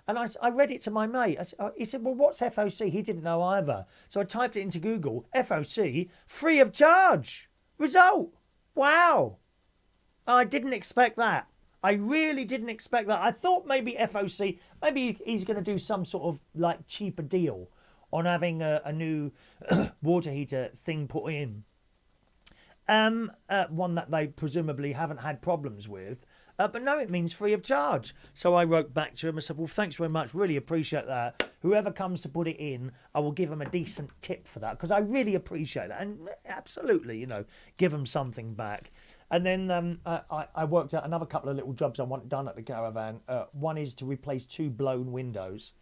and I read it to my mate. He said, well, what's FOC? He didn't know either. So I typed it into Google. FOC, free of charge. Result. Wow. I didn't expect that. I really didn't expect that. I thought maybe FOC, maybe he's going to do some sort of like cheaper deal on having a new water heater thing put in. One that they presumably haven't had problems with. But no, it means free of charge. So I wrote back to him and said, well, thanks very much. Really appreciate that. Whoever comes to put it in, I will give them a decent tip for that because I really appreciate that. And absolutely, give them something back. And then I worked out another couple of little jobs I want done at the caravan. One is to replace 2 blown windows.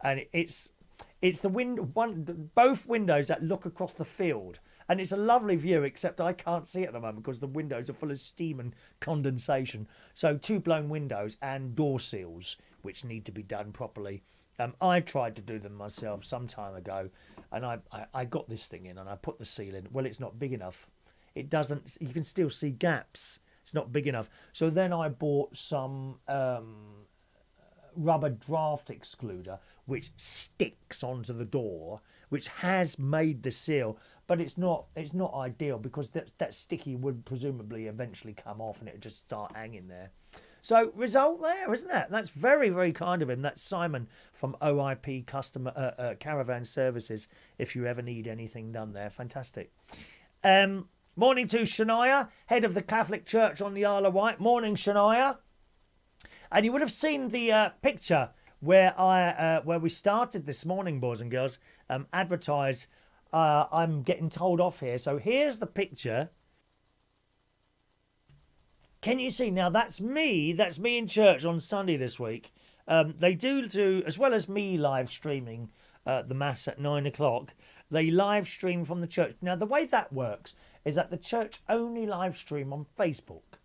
And it's both windows that look across the field. And it's a lovely view, except I can't see it at the moment because the windows are full of steam and condensation. So 2 blown windows and door seals, which need to be done properly. I tried to do them myself some time ago, and I got this thing in and I put the seal in. Well, it's not big enough. It doesn't. You can still see gaps. It's not big enough. So then I bought some rubber draft excluder, which sticks onto the door, which has made the seal. But it's not ideal because that sticky would presumably eventually come off and it would just start hanging there. So result there, isn't it? That's very, very kind of him. That's Simon from OIP Customer Caravan Services. If you ever need anything done there, fantastic. Morning to Shania, head of the Catholic Church on the Isle of Wight. Morning, Shania. And you would have seen the picture where we started this morning, boys and girls. Advertise. I'm getting told off here. So here's the picture. Can you see? Now that's me. That's me in church on Sunday this week. They do, as well as me live streaming the Mass at 9 o'clock, they live stream from the church. Now the way that works is that the church only live stream on Facebook.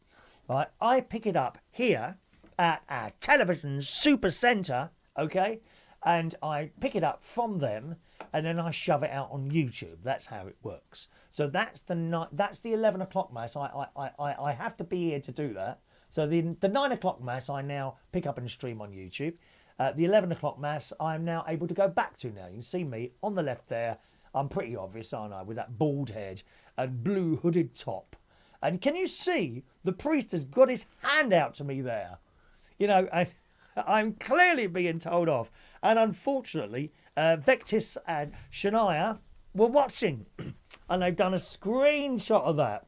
Right? I pick it up here at our television super centre, okay? And I pick it up from them and then I shove it out on YouTube. That's how it works. So that's the 11 o'clock Mass. I have to be here to do that. So the 9 o'clock Mass I now pick up and stream on YouTube. The 11 o'clock Mass I'm now able to go back to now. You can see me on the left there. I'm pretty obvious, aren't I? With that bald head and blue hooded top. And can you see the priest has got his hand out to me there? And I'm clearly being told off. And unfortunately, Vectis and Shania were watching. And they've done a screenshot of that.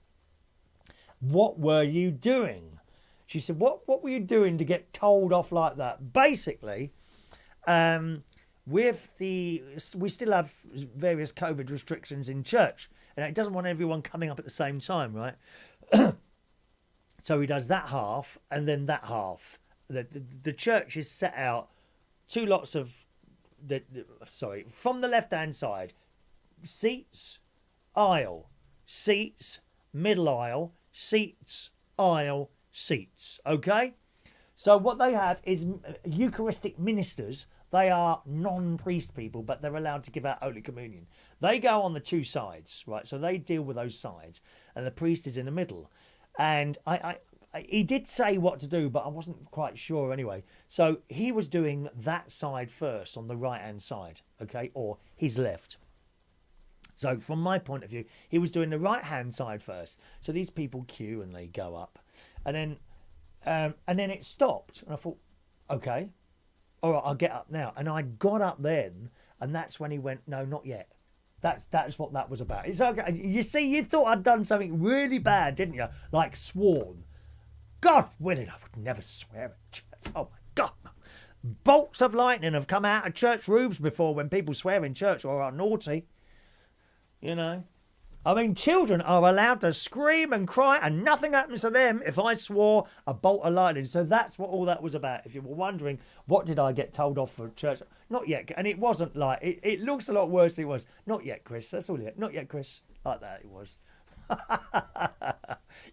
What were you doing? She said, what were you doing to get told off like that? Basically, we still have various COVID restrictions in church. And it doesn't want everyone coming up at the same time, right? So he does that half and then that half. The church is set out 2 lots of from the left hand side, seats, aisle, seats, middle aisle, seats, aisle, seats. Okay, so what they have is Eucharistic ministers. They are non-priest people, but they're allowed to give out Holy Communion. They go on the 2 sides, right? So they deal with those sides, and the priest is in the middle. And he did say what to do, but I wasn't quite sure anyway. So he was doing that side first on the right-hand side, okay, or his left. So from my point of view, he was doing the right-hand side first. So these people queue and they go up. And then it stopped. And I thought, okay, all right, I'll get up now. And I got up then, and that's when he went, no, not yet. That's what that was about. It's okay. You see, you thought I'd done something really bad, didn't you? Like sworn. God willing, I would never swear at church. Oh, my God. Bolts of lightning have come out of church roofs before when people swear in church or are naughty. I mean, children are allowed to scream and cry and nothing happens to them if I swore a bolt of lightning. So that's what all that was about. If you were wondering, what did I get told off for church? Not yet. And it wasn't like, it looks a lot worse than it was. Not yet, Chris. That's all yet. Not yet, Chris. Like that it was.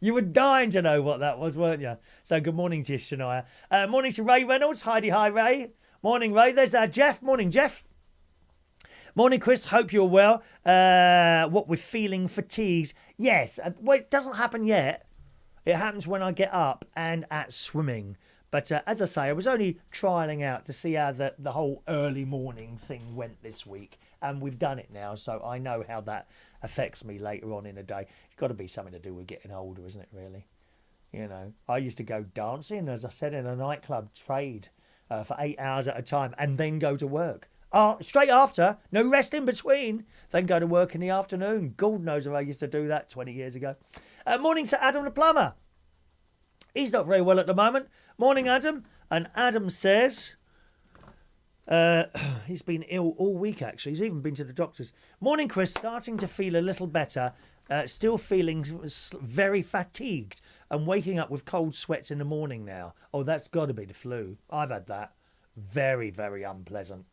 You were dying to know what that was, weren't you? So good morning to you, Shania. Morning to Ray Reynolds. Heidi, hi, Ray. Morning, Ray. There's Jeff. Morning, Jeff. Morning, Chris. Hope you're well. What we're feeling fatigued. Yes. Well, it doesn't happen yet. It happens when I get up and at swimming. But as I say, I was only trialling out to see how the whole early morning thing went this week. And we've done it now, so I know how that affects me later on in the day. It's got to be something to do with getting older, isn't it, really? You know, I used to go dancing, as I said, in a nightclub trade for 8 hours at a time and then go to work. Straight after, no rest in between, then go to work in the afternoon. God knows if I used to do that 20 years ago. Morning to Adam the plumber. He's not very well at the moment. Morning, Adam. And Adam says... he's been ill all week, actually. He's even been to the doctors. Morning, Chris. Starting to feel a little better. Still feeling very fatigued and waking up with cold sweats in the morning now. Oh, that's got to be the flu. I've had that. Very, very unpleasant.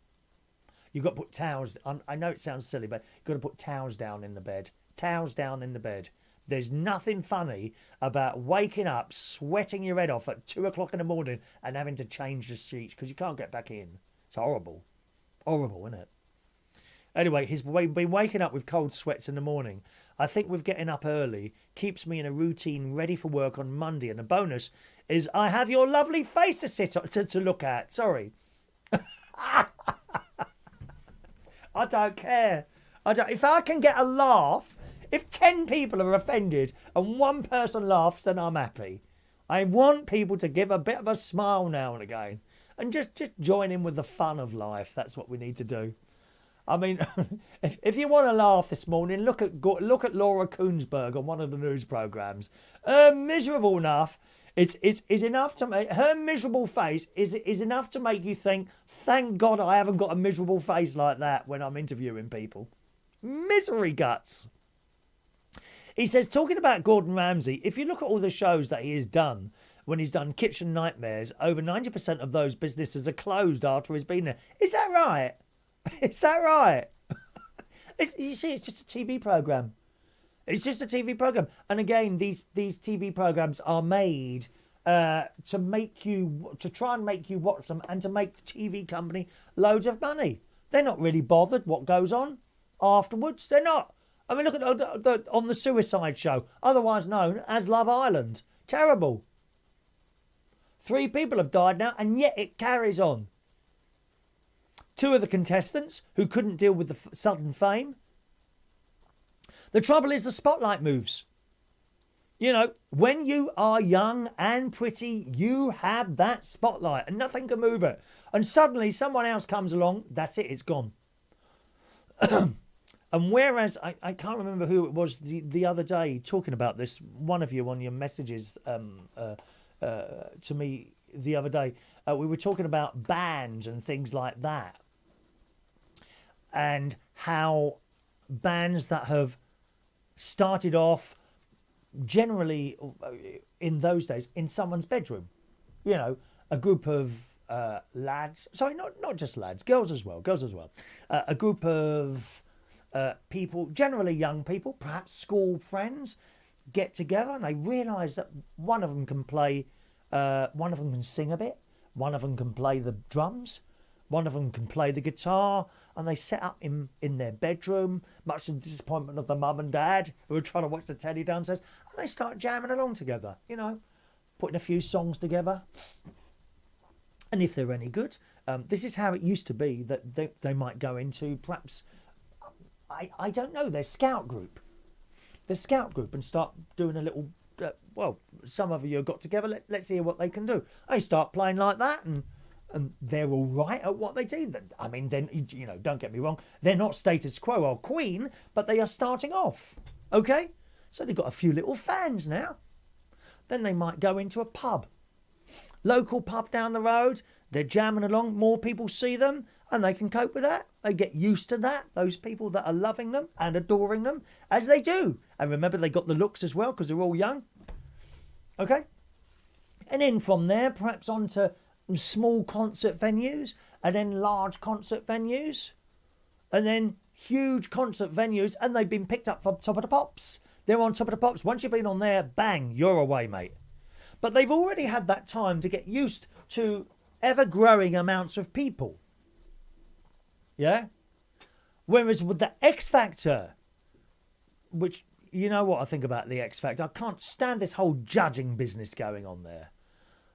You've got to put towels... I know it sounds silly, but you've got to put towels down in the bed. Towels down in the bed. There's nothing funny about waking up, sweating your head off at 2 o'clock in the morning and having to change the sheets because you can't get back in. It's horrible. Horrible, isn't it? Anyway, he's been waking up with cold sweats in the morning. I think with getting up early keeps me in a routine ready for work on Monday. And the bonus is I have your lovely face to sit on, to look at. Sorry. I don't care. If I can get a laugh, if 10 people are offended and one person laughs, then I'm happy. I want people to give a bit of a smile now and again. And just join in with the fun of life. That's what we need to do. I mean, if you want to laugh this morning, look at Laura Kuenssberg on one of the news programmes. Miserable enough. It's enough to make her miserable face is enough to make you think, thank God I haven't got a miserable face like that when I'm interviewing people. Misery guts. He says, talking about Gordon Ramsay, if you look at all the shows that he has done, when he's done Kitchen Nightmares, over 90% of those businesses are closed after he's been there. Is that right? Is that right? You see, it's just a TV programme. It's just a TV programme. And again, these TV programmes are made to try and make you watch them and to make the TV company loads of money. They're not really bothered what goes on afterwards. They're not. I mean, look at on the Suicide Show, otherwise known as Love Island. Terrible. 3 people have died now, and yet it carries on. 2 of the contestants who couldn't deal with the sudden fame. The trouble is the spotlight moves. You know, when you are young and pretty, you have that spotlight and nothing can move it. And suddenly someone else comes along, that's it, it's gone. And whereas, I can't remember who it was the other day talking about this, one of you on your messages to me the other day, we were talking about bands and things like that. And how bands that have started off generally in those days in someone's bedroom, you know, a group of lads, sorry, not just lads, girls as well, a group of people, generally young people, perhaps school friends, get together and they realise that one of them can play, one of them can sing a bit, one of them can play the drums, one of them can play the guitar, and they set up in their bedroom, much to the disappointment of the mum and dad who are trying to watch the telly downstairs, and they start jamming along together, you know, putting a few songs together. And if they're any good, this is how it used to be, that they might go into perhaps, I don't know, their scout group. Their scout group and start doing a little, well, some of you got together, let's hear what they can do. They start playing like that and they're all right at what they do. I mean, then, you know, don't get me wrong, they're not status quo or Queen, but they are starting off, okay? So they've got a few little fans now. Then they might go into a pub. Local pub down the road, they're jamming along, more people see them. And they can cope with that. They get used to that. Those people that are loving them and adoring them, as they do. And remember, they got the looks as well because they're all young. Okay? And then from there, perhaps on to small concert venues, and then large concert venues, and then huge concert venues, and they've been picked up from Top of the Pops. They're on Top of the Pops. Once you've been on there, bang, you're away, mate. But they've already had that time to get used to ever-growing amounts of people. Yeah? Whereas with the X Factor, which, you know what I think about the X Factor? I can't stand this whole judging business going on there.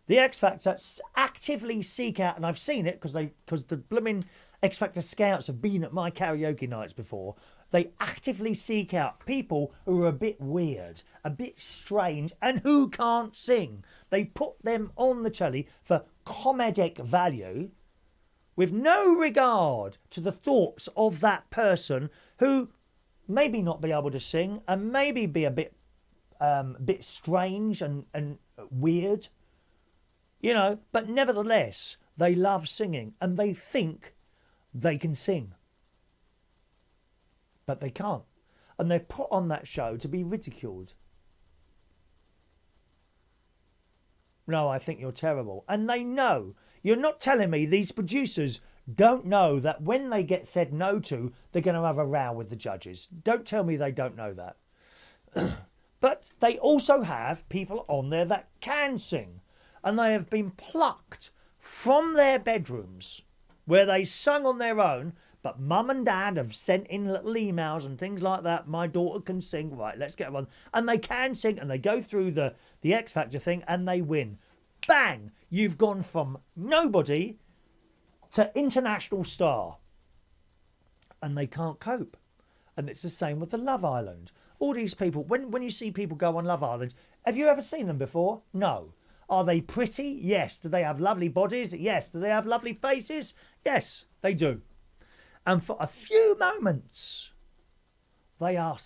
The X Factor actively seek out, and I've seen it because the blooming X Factor scouts have been at my karaoke nights before. They actively seek out people who are a bit weird, a bit strange, and who can't sing. They put them on the telly for comedic value, with no regard to the thoughts of that person who maybe not be able to sing and maybe be a bit strange and weird, you know, but nevertheless, they love singing and they think they can sing. But they can't. And they're put on that show to be ridiculed. No, I think you're terrible. And they know. You're not telling me these producers don't know that when they get said no to, they're going to have a row with the judges. Don't tell me they don't know that. But they also have people on there that can sing. And they have been plucked from their bedrooms where they sung on their own, but mum and dad have sent in little emails and things like that. My daughter can sing. Right, let's get one. And they can sing, and they go through the X Factor thing, and they win. Bang! You've gone from nobody to international star. And they can't cope. And it's the same with the Love Island. All these people, when you see people go on Love Island, have you ever seen them before? No. Are they pretty? Yes. Do they have lovely bodies? Yes. Do they have lovely faces? Yes, they do. And for a few moments, they are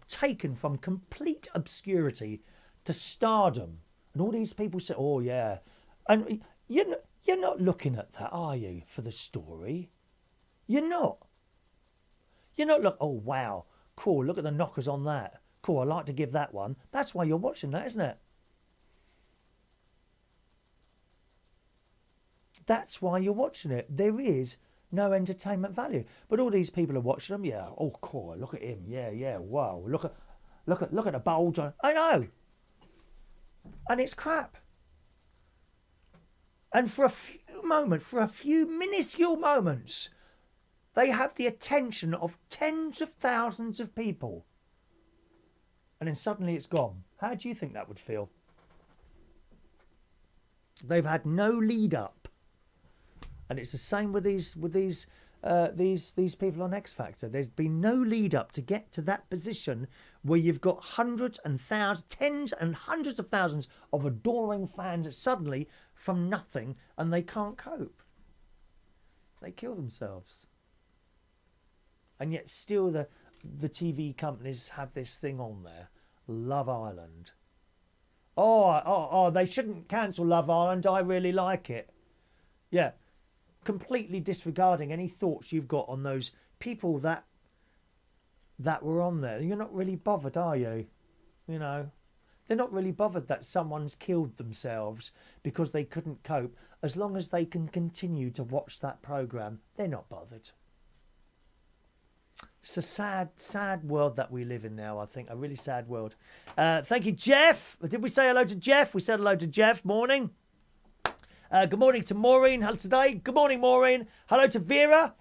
taken from complete obscurity to stardom. And all these people say, oh, yeah. And you're not looking at that, are you, for the story? You're not. You're not oh, wow, cool, look at the knockers on that. Cool, I'd like to give that one. That's why you're watching that, isn't it? That's why you're watching it. There is no entertainment value. But all these people are watching them. Yeah. Oh, cool. Look at him. Yeah. Wow. Look at the bulge. I know. And it's crap. And for a few minuscule moments, they have the attention of tens of thousands of people. And then suddenly it's gone. How do you think that would feel? They've had no lead up. And it's the same with these people on X Factor. There's been no lead up to get to that position where you've got hundreds and thousands, tens and hundreds of thousands of adoring fans suddenly from nothing, and they can't cope. They kill themselves. And yet still the TV companies have this thing on there, Love Island. Oh, they shouldn't cancel Love Island. I really like it. Yeah. Completely disregarding any thoughts you've got on those people that were on there. You're not really bothered, are you? You know, they're not really bothered that someone's killed themselves because they couldn't cope. As long as they can continue to watch that programme, they're not bothered. It's a sad world that we live in now, I think. A really sad world. Thank you, Jeff. Did we say hello to Jeff? We said hello to Jeff. Morning. Good morning to Maureen. Hello today. Good morning, Maureen. Hello to Vera,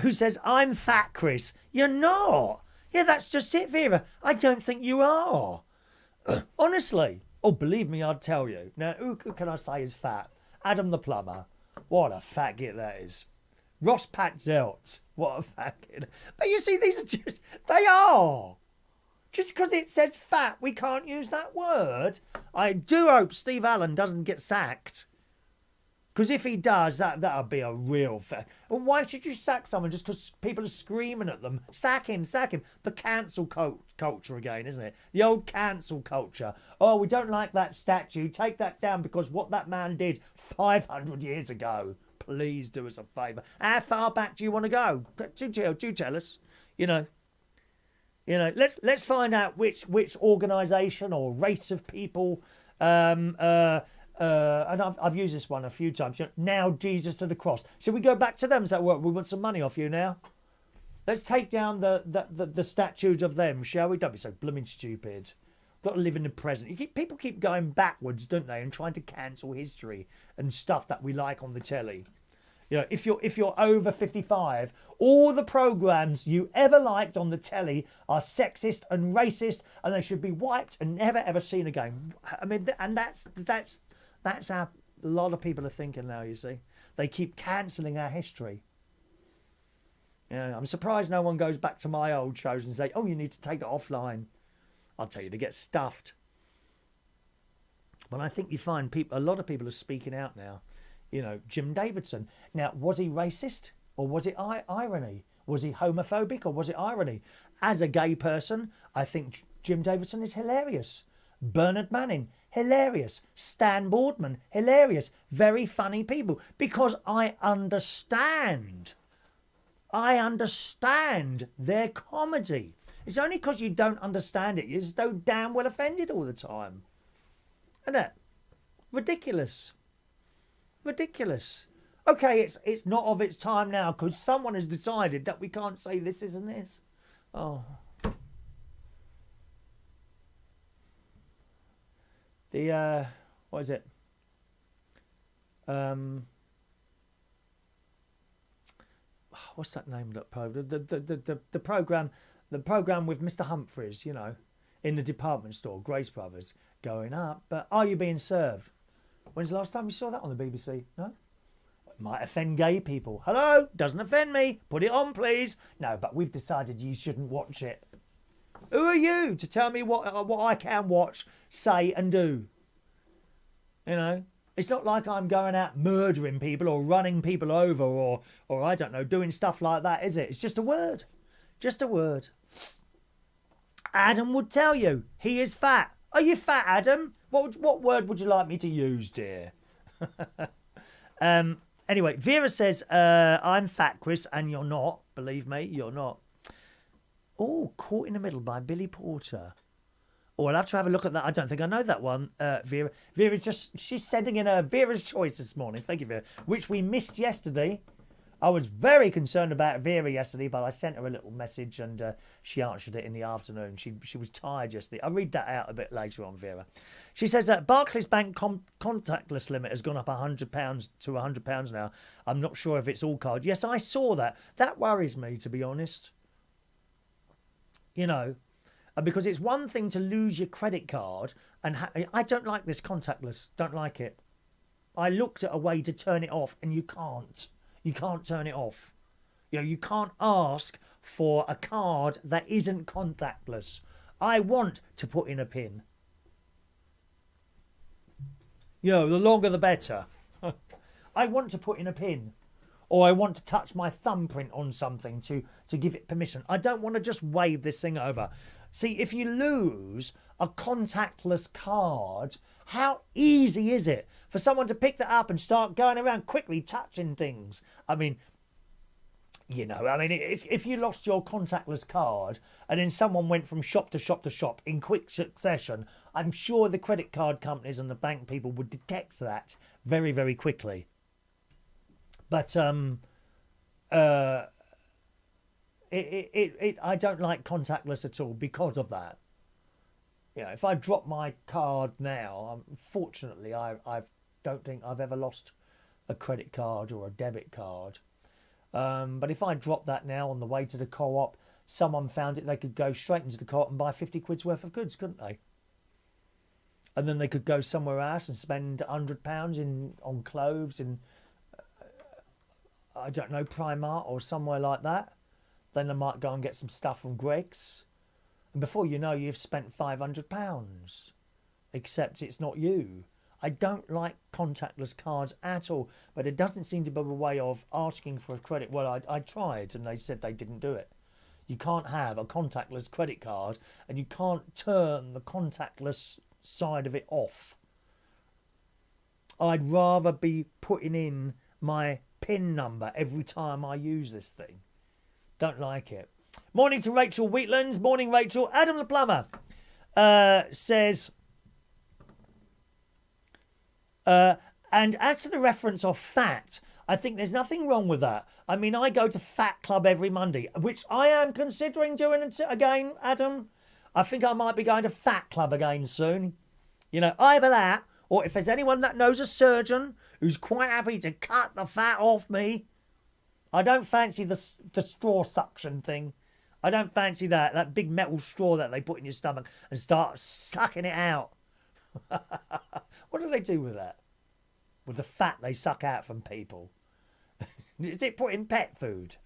who says, I'm fat, Chris. You're not. Yeah, that's just it, Vera. I don't think you are. Honestly. Oh, believe me, I'd tell you. Now, who can I say is fat? Adam the plumber. What a fat git that is. Ross Patzelts. What a fat git. But you see, these are just... They are. Just because it says fat, we can't use that word. I do hope Steve Allen doesn't get sacked. Because if he does, that'll be a real fact. And why should you sack someone just because people are screaming at them? Sack him. The cancel culture again, isn't it? The old cancel culture. Oh, we don't like that statue. Take that down because what that man did 500 years ago. please do us a favour. How far back do you want to go? Do tell us. You know, let's find out which organisation or race of people. And I've used this one a few times. Now Jesus to the cross. Should we go back to them and say, well, we want some money off you now? Let's take down the statues of them, shall we? Don't be so blooming stupid. Got to live in the present. People keep going backwards, don't they, and trying to cancel history and stuff that we like on the telly. You know, if you're over 55, all the programmes you ever liked on the telly are sexist and racist, and they should be wiped and never ever seen again. I mean, and that's how a lot of people are thinking now. You see, they keep cancelling our history. Yeah, I'm surprised no one goes back to my old shows and say, "Oh, you need to take it offline." I'll tell you, to get stuffed. But I think you find a lot of people are speaking out now. You know, Jim Davidson. Now, was he racist or was it irony? Was he homophobic or was it irony? As a gay person, I think Jim Davidson is hilarious. Bernard Manning, hilarious. Stan Boardman, hilarious. Very funny people. Because I understand their comedy. It's only because you don't understand it, you're so damn well offended all the time. Isn't it? Ridiculous. Okay, it's not of its time now because someone has decided that we can't say this isn't this. Oh. What is it? What's that name? That program? The program with Mr. Humphreys, you know, in the department store, Grace Brothers, going up. But are you being served? When's the last time you saw that on the BBC? No? It might offend gay people. Hello? Doesn't offend me. Put it on, please. No, but we've decided you shouldn't watch it. Who are you to tell me what I can watch, say and do? You know? It's not like I'm going out murdering people or running people over or I don't know, doing stuff like that, is it? It's just a word. Just a word. Adam would tell you he is fat. Are you fat, Adam? What word would you like me to use, dear? Anyway, Vera says, I'm fat, Chris, and you're not. Believe me, you're not. Oh, Caught in the Middle by Billy Porter. Oh, I'll have to have a look at that. I don't think I know that one, Vera. She's sending in a Vera's Choice this morning. Thank you, Vera. Which we missed yesterday. I was very concerned about Vera yesterday, but I sent her a little message and she answered it in the afternoon. She was tired yesterday. I'll read that out a bit later on, Vera. She says that Barclays Bank contactless limit has gone up £100 to £100 now. I'm not sure if it's all card. Yes, I saw that. That worries me, to be honest. You know, because it's one thing to lose your credit card, and I don't like this contactless. Don't like it. I looked at a way to turn it off, and you can't. You can't turn it off. You know, you can't ask for a card that isn't contactless. I want to put in a PIN. You know, the longer the better. I want to put in a PIN. Or I want to touch my thumbprint on something to give it permission. I don't want to just wave this thing over. See, if you lose a contactless card, how easy is it for someone to pick that up and start going around quickly touching things? I mean, you know, if you lost your contactless card and then someone went from shop to shop to shop in quick succession, I'm sure the credit card companies and the bank people would detect that very, very quickly. But I don't like contactless at all because of that. You know, if I drop my card now, fortunately, I don't think I've ever lost a credit card or a debit card. But if I drop that now on the way to the co-op, someone found it, they could go straight into the co-op and buy 50 quid's worth of goods, couldn't they? And then they could go somewhere else and spend £100 on clothes in, I don't know, Primark or somewhere like that. Then they might go and get some stuff from Greggs. And before you know, you've spent £500. Except it's not you. I don't like contactless cards at all. But it doesn't seem to be a way of asking for a credit. Well, I tried and they said they didn't do it. You can't have a contactless credit card and you can't turn the contactless side of it off. I'd rather be putting in my PIN number every time I use this thing. Don't like it. Morning to Rachel Wheatlands. Morning, Rachel. Adam the Plumber says... and as to the reference of fat, I think there's nothing wrong with that. I mean, I go to Fat Club every Monday, which I am considering doing again, Adam. I think I might be going to Fat Club again soon. You know, either that, or if there's anyone that knows a surgeon who's quite happy to cut the fat off me. I don't fancy the straw suction thing. I don't fancy that big metal straw that they put in your stomach and start sucking it out. What do they do with that? With the fat they suck out from people? Is it put in pet food?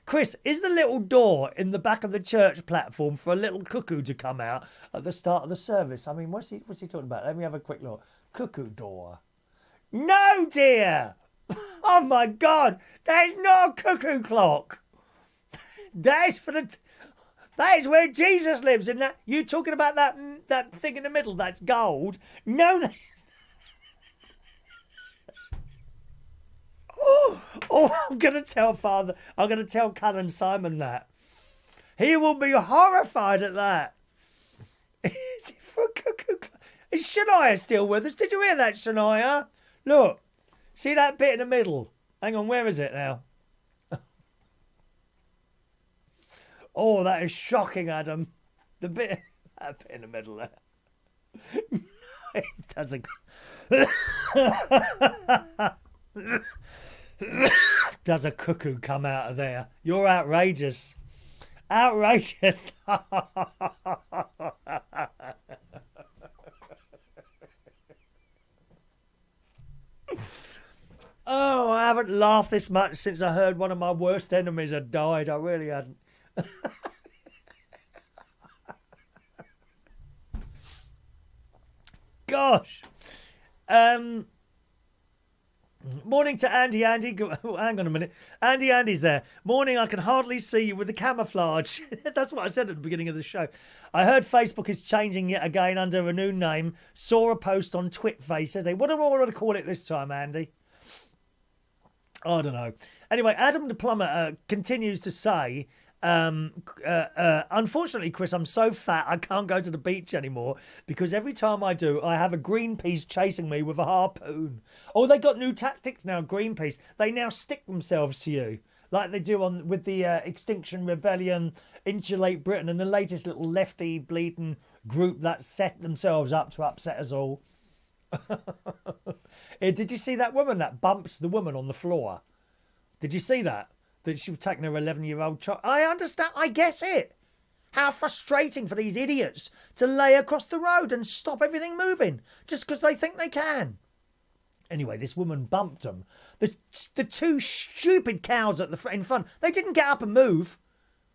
Chris, is the little door in the back of the church platform for a little cuckoo to come out at the start of the service? I mean, what's he talking about? Let me have a quick look. Cuckoo door. No, dear! Oh, my God! That is not a cuckoo clock! That is where Jesus lives, isn't it? You talking about that thing in the middle that's gold? No. I'm going to tell Callum Simon that. He will be horrified at that. Is it for a cuckoo clock? Is Shania still with us? Did you hear that, Shania? Look. See that bit in the middle? Hang on, where is it now? Oh, that is shocking, Adam. That bit in the middle there. It doesn't. Does a cuckoo come out of there? You're outrageous. Outrageous. Oh, I haven't laughed this much since I heard one of my worst enemies had died. I really hadn't. Gosh. Morning to Andy. Hang on a minute. Andy's there. Morning, I can hardly see you with the camouflage. That's what I said at the beginning of the show. I heard Facebook is changing yet again under a new name. Saw a post on Twitface today. What do I want to call it this time, Andy? I don't know. Anyway, Adam the Plumber continues to say... unfortunately, Chris, I'm so fat I can't go to the beach anymore because every time I do, I have a Greenpeace chasing me with a harpoon. Oh, they got new tactics now, Greenpeace. They now stick themselves to you like they do with the Extinction Rebellion, Insulate Britain, and the latest little lefty bleeding group that set themselves up to upset us all. Did you see that woman that bumps the woman on the floor? Did you see that? That she was taking her 11-year-old child. I understand. I get it. How frustrating for these idiots to lay across the road and stop everything moving just because they think they can. Anyway, this woman bumped them. The two stupid cows in front, they didn't get up and move.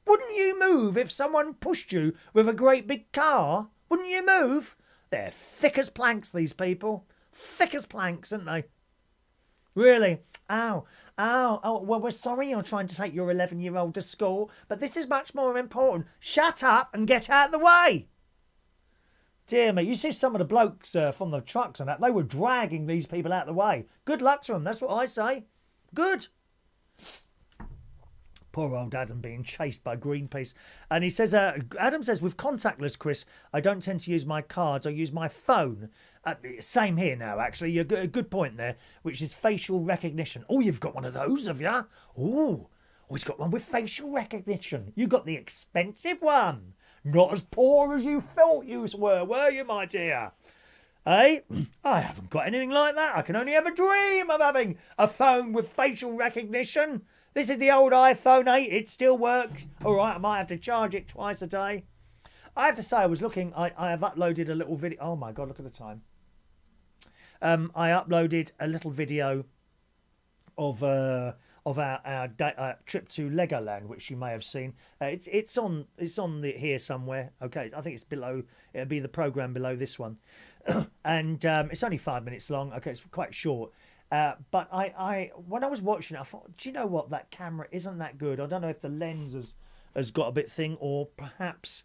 Wouldn't you move if someone pushed you with a great big car? Wouldn't you move? They're thick as planks, these people. Thick as planks, aren't they? Really? Ow. Oh, well, we're sorry you're trying to take your 11-year-old to school, but this is much more important. Shut up and get out of the way. Dear me, you see some of the blokes from the trucks and that, they were dragging these people out of the way. Good luck to them, that's what I say. Good. Poor old Adam being chased by Greenpeace. And he says, Adam says, with contactless, Chris, I don't tend to use my cards. I use my phone. Same here now, actually. A good point there, which is facial recognition. Oh, you've got one of those, have you? Oh, he's got one with facial recognition. You got the expensive one. Not as poor as you thought you were you, my dear? Eh? I haven't got anything like that. I can only ever dream of having a phone with facial recognition. This is the old iPhone 8. It still works. All right, I might have to charge it twice a day. I have to say, I was looking. I have uploaded a little video. Oh, my God, look at the time. I uploaded a little video of our trip to Legoland, which you may have seen. It's on here somewhere. Okay, I think it's below. It'll be the program below this one, and it's only 5 minutes long. Okay, it's quite short. But I when I was watching it, I thought, do you know what? That camera isn't that good. I don't know if the lens has got a bit thing, or perhaps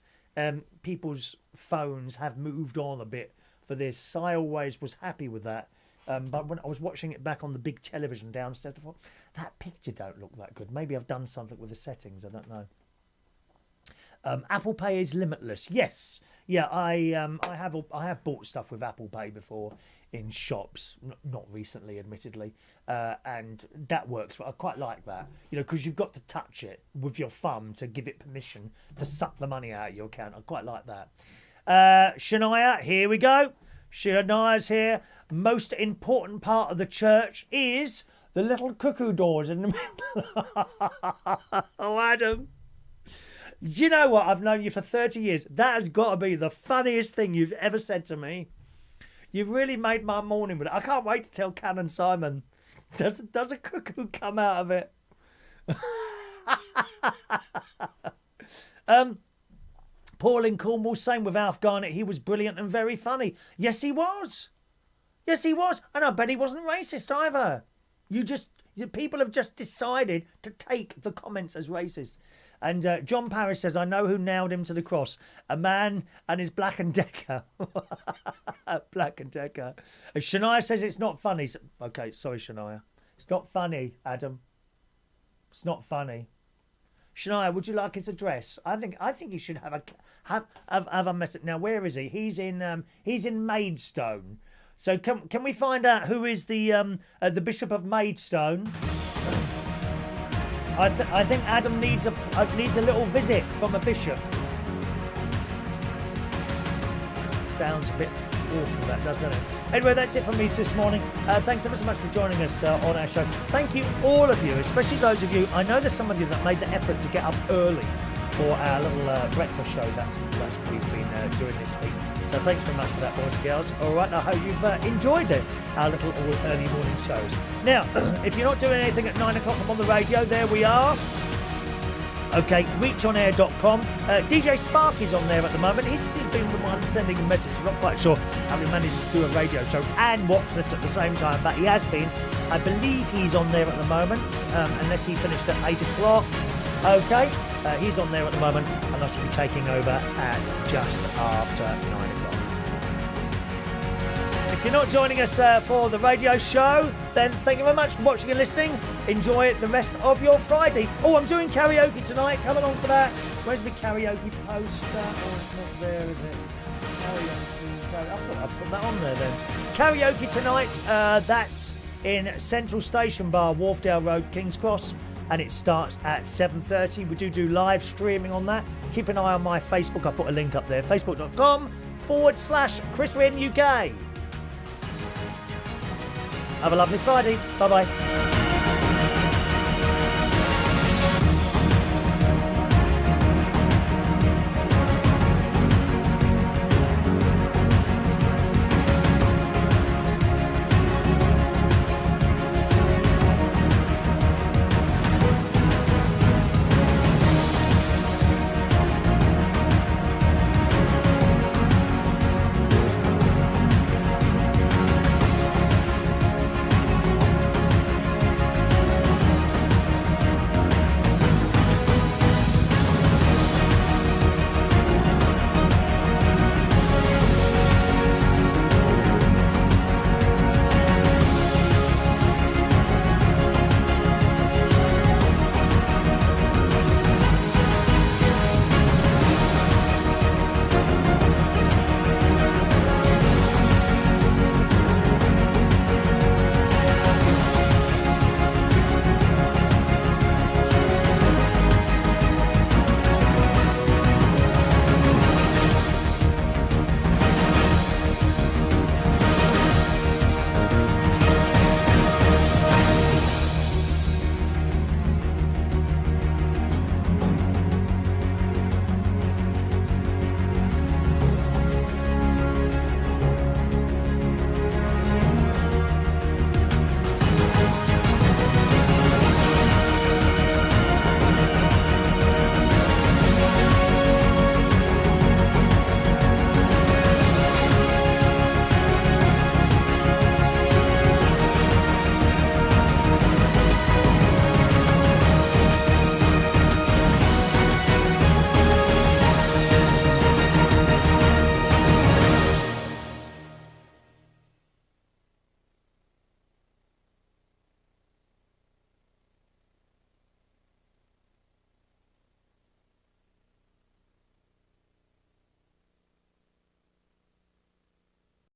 people's phones have moved on a bit for this. I always was happy with that. But when I was watching it back on the big television downstairs, I thought, that picture don't look that good. Maybe I've done something with the settings. I don't know. Apple Pay is limitless. Yes. Yeah, I have bought stuff with Apple Pay before in shops, not recently, admittedly, and that works. I quite like that, because you've got to touch it with your thumb to give it permission to suck the money out of your account. I quite like that. Shania, here we go. Shania's here. Most important part of the church is the little cuckoo doors in the middle. Oh, Adam. Do you know what? I've known you for 30 years. That has got to be the funniest thing you've ever said to me. You've really made my morning with it. I can't wait to tell Canon Simon. Does a cuckoo come out of it? Paul in Cornwall, same with Alf Garnett. He was brilliant and very funny. Yes, he was. Yes, he was. And I bet he wasn't racist either. People have just decided to take the comments as racist. And John Parrish says, I know who nailed him to the cross. A man and his Black and Decker. Black and Decker. And Shania says it's not funny. Okay, sorry, Shania. It's not funny, Adam. It's not funny. Shania, would you like his address? I think he should have a message. Now, where is he? He's in Maidstone. So can we find out who is the Bishop of Maidstone? I think Adam needs a little visit from a bishop. Sounds a bit awful, that does, doesn't it? Anyway, that's it from me this morning. Thanks ever so much for joining us on our show. Thank you, all of you, especially those of you. I know there's some of you that made the effort to get up early for our little breakfast show that's we've been doing this week. So thanks very much for that, boys and girls. All right, I hope you've enjoyed it, our little early morning shows. Now, if you're not doing anything at 9 o'clock, I'm on the radio. There we are. Okay, reachonair.com. DJ Spark is on there at the moment. He's been the one sending a message. I'm not quite sure how he manages to do a radio show and watch this at the same time, but he has been. I believe he's on there at the moment, unless he finished at 8 o'clock. Okay, he's on there at the moment, and I shall be taking over at just after 9 o'clock. If you're not joining us for the radio show, then thank you very much for watching and listening. Enjoy the rest of your Friday. Oh, I'm doing karaoke tonight. Come along for that. Where's my karaoke poster? Oh, it's not there, is it? Karaoke. I thought I'd put that on there then. Karaoke tonight. That's in Central Station Bar, Wharfdale Road, King's Cross. And it starts at 7:30. We do live streaming on that. Keep an eye on my Facebook. I'll put a link up there. Facebook.com/Chris Wren UK. Have a lovely Friday. Bye-bye.